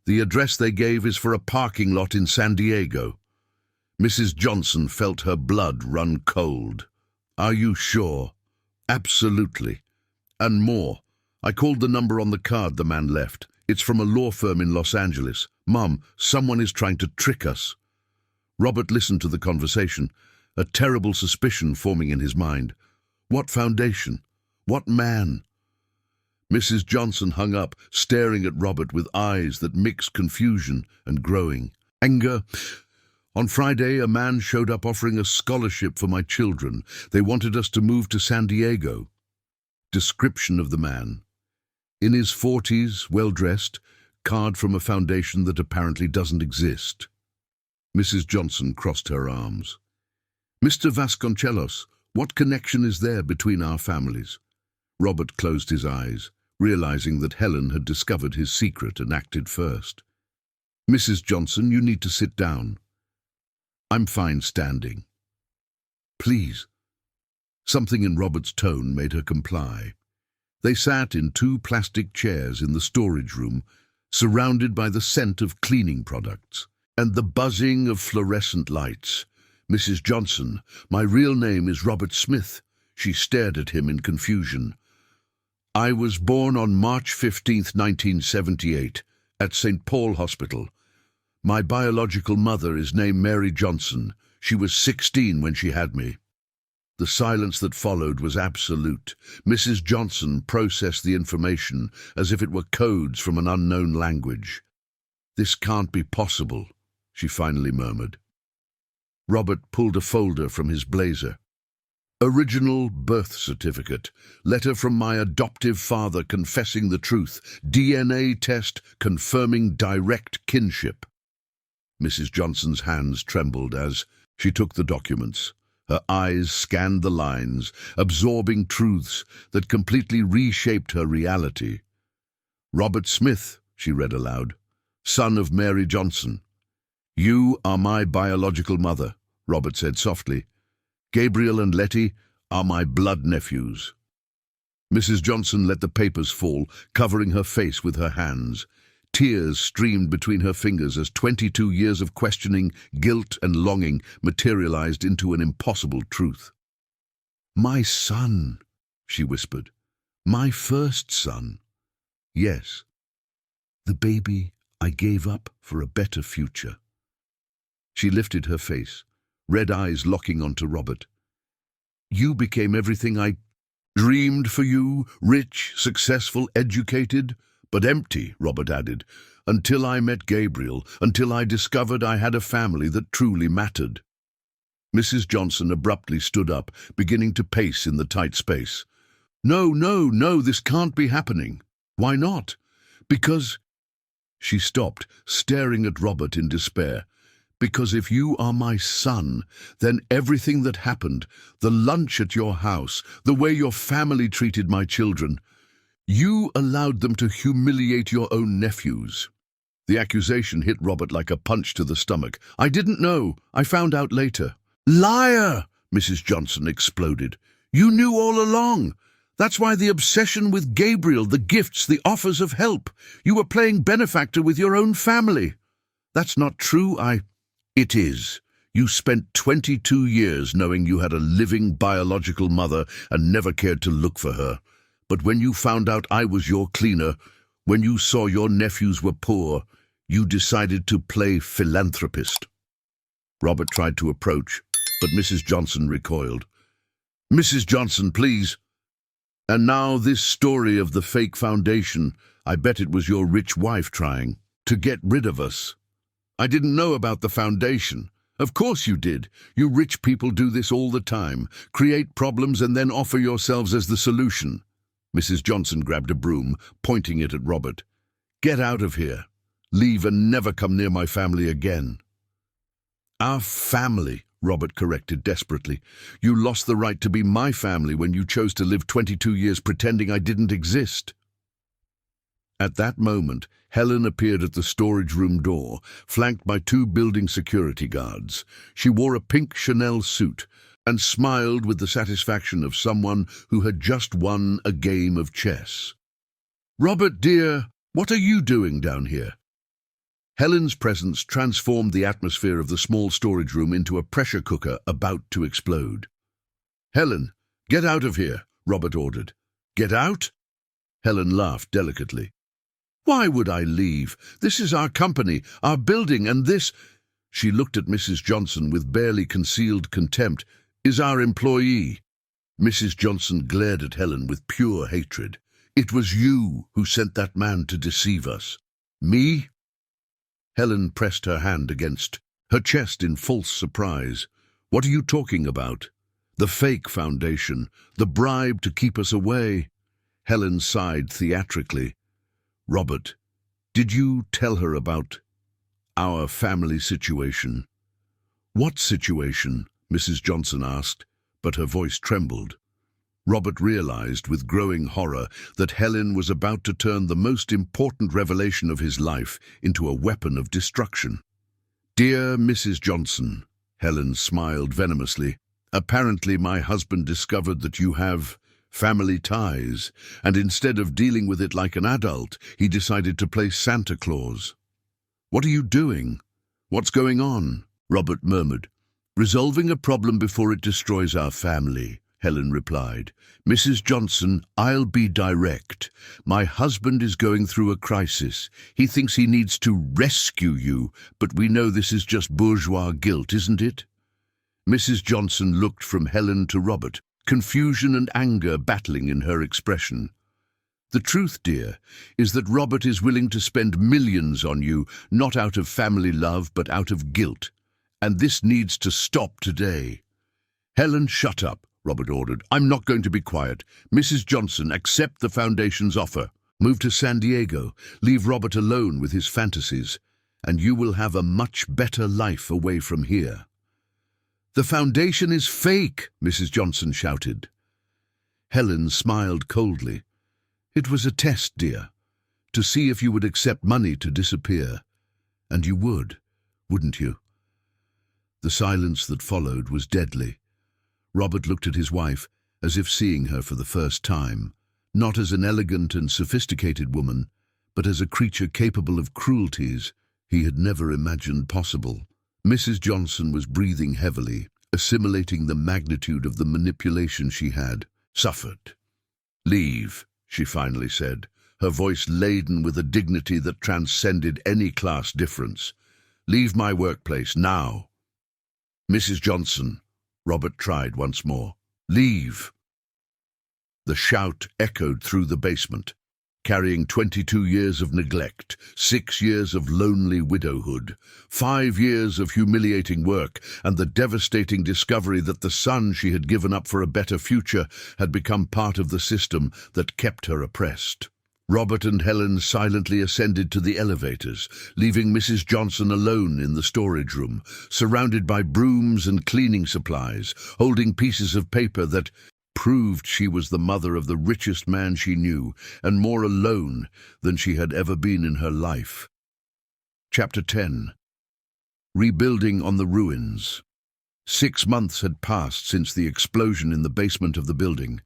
Speaker 1: The address they gave is for a parking lot in San Diego." Mrs. Johnson felt her blood run cold. "Are you sure?" "Absolutely. And more. I called the number on the card the man left. It's from a law firm in Los Angeles. Mom, someone is trying to trick us." Robert listened to the conversation, a terrible suspicion forming in his mind. What foundation? What man? Mrs. Johnson hung up, staring at Robert with eyes that mixed confusion and growing anger. "On Friday, a man showed up offering a scholarship for my children. They wanted us to move to San Diego." Description of the man. In his 40s, well-dressed, card from a foundation that apparently doesn't exist. Mrs. Johnson crossed her arms. "Mr. Vasconcelos, what connection is there between our families?" Robert closed his eyes, realizing that Helen had discovered his secret and acted first. "Mrs. Johnson, you need to sit down." "I'm fine standing." "Please." Something in Robert's tone made her comply. They sat in 2 plastic chairs in the storage room, surrounded by the scent of cleaning products and the buzzing of fluorescent lights. "Mrs. Johnson, my real name is Robert Smith." She stared at him in confusion. "I was born on March 15th, 1978, at St. Paul Hospital. My biological mother is named Mary Johnson. She was 16 when she had me." The silence that followed was absolute. Mrs. Johnson processed the information as if it were codes from an unknown language. "This can't be possible," she finally murmured. Robert pulled a folder from his blazer. "Original birth certificate. Letter from my adoptive father confessing the truth. DNA test confirming direct kinship." Mrs. Johnson's hands trembled as she took the documents. Her eyes scanned the lines, absorbing truths that completely reshaped her reality. "Robert Smith," she read aloud, "son of Mary Johnson. You are my biological mother," Robert said softly. "Gabriel and Letty are my blood nephews." Mrs. Johnson let the papers fall, covering her face with her hands. Tears streamed between her fingers as 22 years of questioning, guilt and longing materialized into an impossible truth. "My son," she whispered. "My first son. Yes. The baby I gave up for a better future." She lifted her face, red eyes locking onto Robert. "You became everything I dreamed for you, rich, successful, educated, but empty," Robert added, "until I met Gabriel, until I discovered I had a family that truly mattered." Mrs. Johnson abruptly stood up, beginning to pace in the tight space. "No, no, no, this can't be happening." "Why not?" "Because—" She stopped, staring at Robert in despair. "Because if you are my son, then everything that happened, the lunch at your house, the way your family treated my children, you allowed them to humiliate your own nephews." The accusation hit Robert like a punch to the stomach. "I didn't know. I found out later." "Liar!" Mrs. Johnson exploded. "You knew all along. That's why the obsession with Gabriel, the gifts, the offers of help. You were playing benefactor with your own family." "That's not true. It is. You spent 22 years knowing you had a living biological mother and never cared to look for her. But when you found out I was your cleaner, when you saw your nephews were poor, you decided to play philanthropist." Robert tried to approach, but Mrs. Johnson recoiled. "Mrs. Johnson, please. And now this story of the fake foundation. I bet it was your rich wife trying to get rid of us." "I didn't know about the foundation." "Of course you did. You rich people do this all the time. Create problems and then offer yourselves as the solution." Mrs. Johnson grabbed a broom, pointing it at Robert. "Get out of here. Leave and never come near my family again." "Our family," Robert corrected desperately. "You lost the right to be my family when you chose to live 22 years pretending I didn't exist." At that moment, Helen appeared at the storage room door, flanked by 2 building security guards. She wore a pink Chanel suit and smiled with the satisfaction of someone who had just won a game of chess. "Robert, dear, what are you doing down here?" Helen's presence transformed the atmosphere of the small storage room into a pressure cooker about to explode. "Helen, get out of here," Robert ordered. "Get out?" Helen laughed delicately. "Why would I leave? This is our company, our building, and this—" She looked at Mrs. Johnson with barely concealed contempt. "Is our employee." Mrs. Johnson glared at Helen with pure hatred. "It was you who sent that man to deceive us." "Me?" Helen pressed her hand against her chest in false surprise. "What are you talking about?" "The fake foundation, the bribe to keep us away." Helen sighed theatrically. "Robert, did you tell her about our family situation?" "What situation?" Mrs. Johnson asked, but her voice trembled. Robert realized with growing horror that Helen was about to turn the most important revelation of his life into a weapon of destruction. "Dear Mrs. Johnson," Helen smiled venomously, "apparently my husband discovered that you have family ties, and instead of dealing with it like an adult, he decided to play Santa Claus." "What are you doing? What's going on?" Robert murmured. "Resolving a problem before it destroys our family," Helen replied. "Mrs. Johnson, I'll be direct. My husband is going through a crisis. He thinks he needs to rescue you, but we know this is just bourgeois guilt, isn't it?" Mrs. Johnson looked from Helen to Robert, confusion and anger battling in her expression. "The truth, dear, is that Robert is willing to spend millions on you, not out of family love, but out of guilt. And this needs to stop today." "Helen, shut up," Robert ordered. "I'm not going to be quiet. Mrs. Johnson, accept the foundation's offer. Move to San Diego, leave Robert alone with his fantasies, and you will have a much better life away from here." "The foundation is fake," Mrs. Johnson shouted. Helen smiled coldly. "It was a test, dear, to see if you would accept money to disappear. And you would, wouldn't you?" The silence that followed was deadly. Robert looked at his wife as if seeing her for the first time, not as an elegant and sophisticated woman, but as a creature capable of cruelties he had never imagined possible. Mrs. Johnson was breathing heavily, assimilating the magnitude of the manipulation she had suffered. "Leave," she finally said, her voice laden with a dignity that transcended any class difference. Leave my workplace, now. Mrs. Johnson, Robert tried once more. Leave. The shout echoed through the basement, carrying 22 years of neglect, 6 years of lonely widowhood, 5 years of humiliating work, and the devastating discovery that the son she had given up for a better future had become part of the system that kept her oppressed. Robert and Helen silently ascended to the elevators, leaving Mrs. Johnson alone in the storage room, surrounded by brooms and cleaning supplies, holding pieces of paper that proved she was the mother of the richest man she knew, and more alone than she had ever been in her life. Chapter 10. Rebuilding on the ruins. 6 months had passed since the explosion in the basement of the building.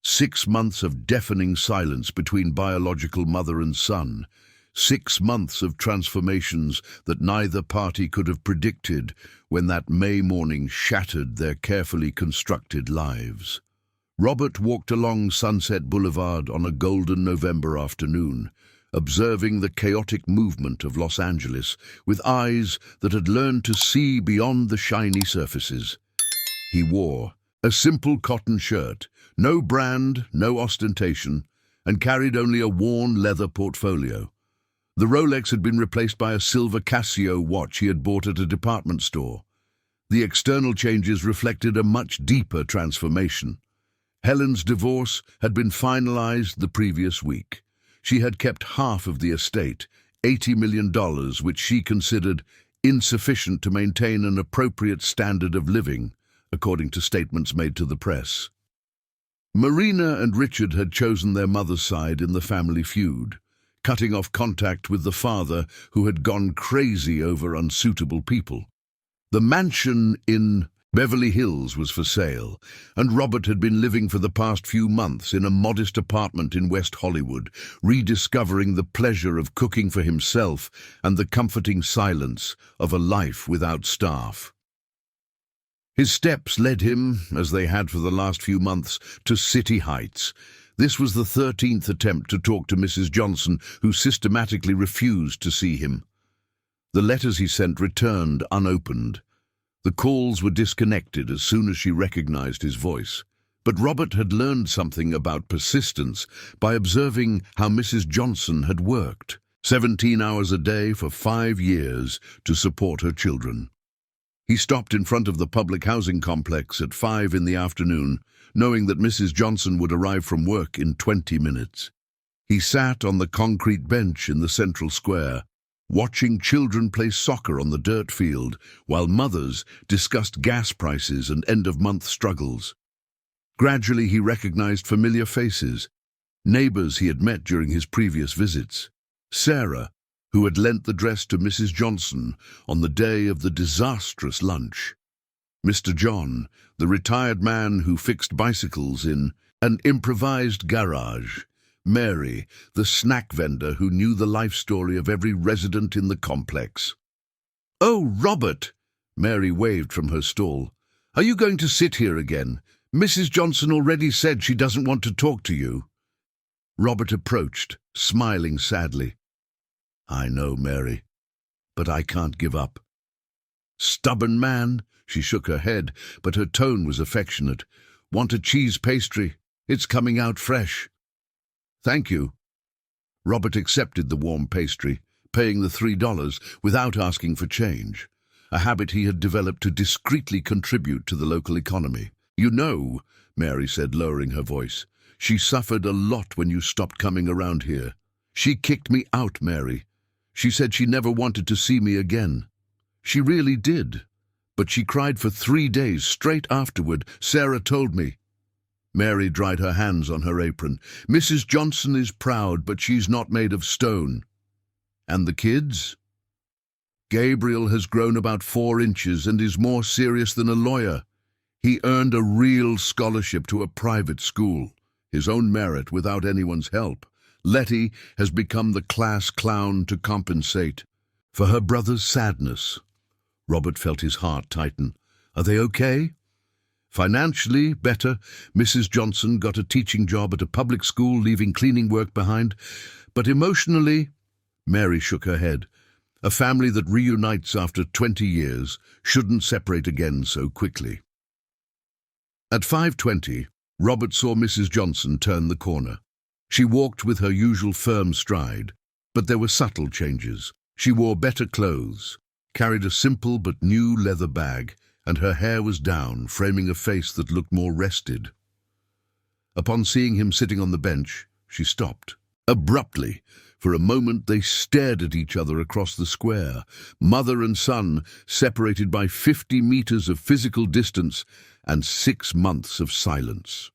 Speaker 1: 6 months of deafening silence between biological mother and son. 6 months of transformations that neither party could have predicted when that May morning shattered their carefully constructed lives. Robert walked along Sunset Boulevard on a golden November afternoon, observing the chaotic movement of Los Angeles with eyes that had learned to see beyond the shiny surfaces. He wore a simple cotton shirt, no brand, no ostentation, and carried only a worn leather portfolio. The Rolex had been replaced by a silver Casio watch he had bought at a department store. The external changes reflected a much deeper transformation. Helen's divorce had been finalized the previous week. She had kept half of the estate, $80 million, which she considered insufficient to maintain an appropriate standard of living, according to statements made to the press. Marina and Richard had chosen their mother's side in the family feud, cutting off contact with the father who had gone crazy over unsuitable people. The mansion in Beverly Hills was for sale, and Robert had been living for the past few months in a modest apartment in West Hollywood, rediscovering the pleasure of cooking for himself and the comforting silence of a life without staff. His steps led him, as they had for the last few months, to City Heights. This was the 13th attempt to talk to Mrs. Johnson, who systematically refused to see him. The letters he sent returned unopened. The calls were disconnected as soon as she recognized his voice. But Robert had learned something about persistence by observing how Mrs. Johnson had worked, 17 hours a day for 5 years, to support her children. He stopped in front of the public housing complex at 5 in the afternoon, knowing that Mrs. Johnson would arrive from work in 20 minutes. He sat on the concrete bench in the central square, watching children play soccer on the dirt field, while mothers discussed gas prices and end-of-month struggles. Gradually he recognized familiar faces, neighbors he had met during his previous visits. Sarah, who had lent the dress to Mrs. Johnson on the day of the disastrous lunch. Mr. John, the retired man who fixed bicycles in an improvised garage. Mary, the snack vendor who knew the life story of every resident in the complex. "Oh, Robert!" Mary waved from her stall. "Are you going to sit here again? Mrs. Johnson already said she doesn't want to talk to you." Robert approached, smiling sadly. "I know, Mary, but I can't give up." "Stubborn man," she shook her head, but her tone was affectionate. "Want a cheese pastry? It's coming out fresh." "Thank you." Robert accepted the warm pastry, paying the $3 without asking for change, a habit he had developed to discreetly contribute to the local economy. "You know," Mary said, lowering her voice, "she suffered a lot when you stopped coming around here. She kicked me out, Mary. She said she never wanted to see me again. She really did. But she cried for 3 days straight afterward, Sarah told me." Mary dried her hands on her apron. "Mrs. Johnson is proud, but she's not made of stone." "And the kids?" "Gabriel has grown about 4 inches and is more serious than a lawyer. He earned a real scholarship to a private school, his own merit without anyone's help. Letty has become the class clown to compensate for her brother's sadness." Robert felt his heart tighten. "Are they okay?" "Financially, better. Mrs. Johnson got a teaching job at a public school, leaving cleaning work behind. But emotionally," Mary shook her head, A family that reunites after 20 years shouldn't separate again so quickly. At 5:20, Robert saw Mrs. Johnson turn the corner. She walked with her usual firm stride, but there were subtle changes. She wore better clothes, carried a simple but new leather bag, and her hair was down, framing a face that looked more rested. Upon seeing him sitting on the bench, she stopped. Abruptly, for a moment they stared at each other across the square, mother and son separated by 50 meters of physical distance and 6 months of silence.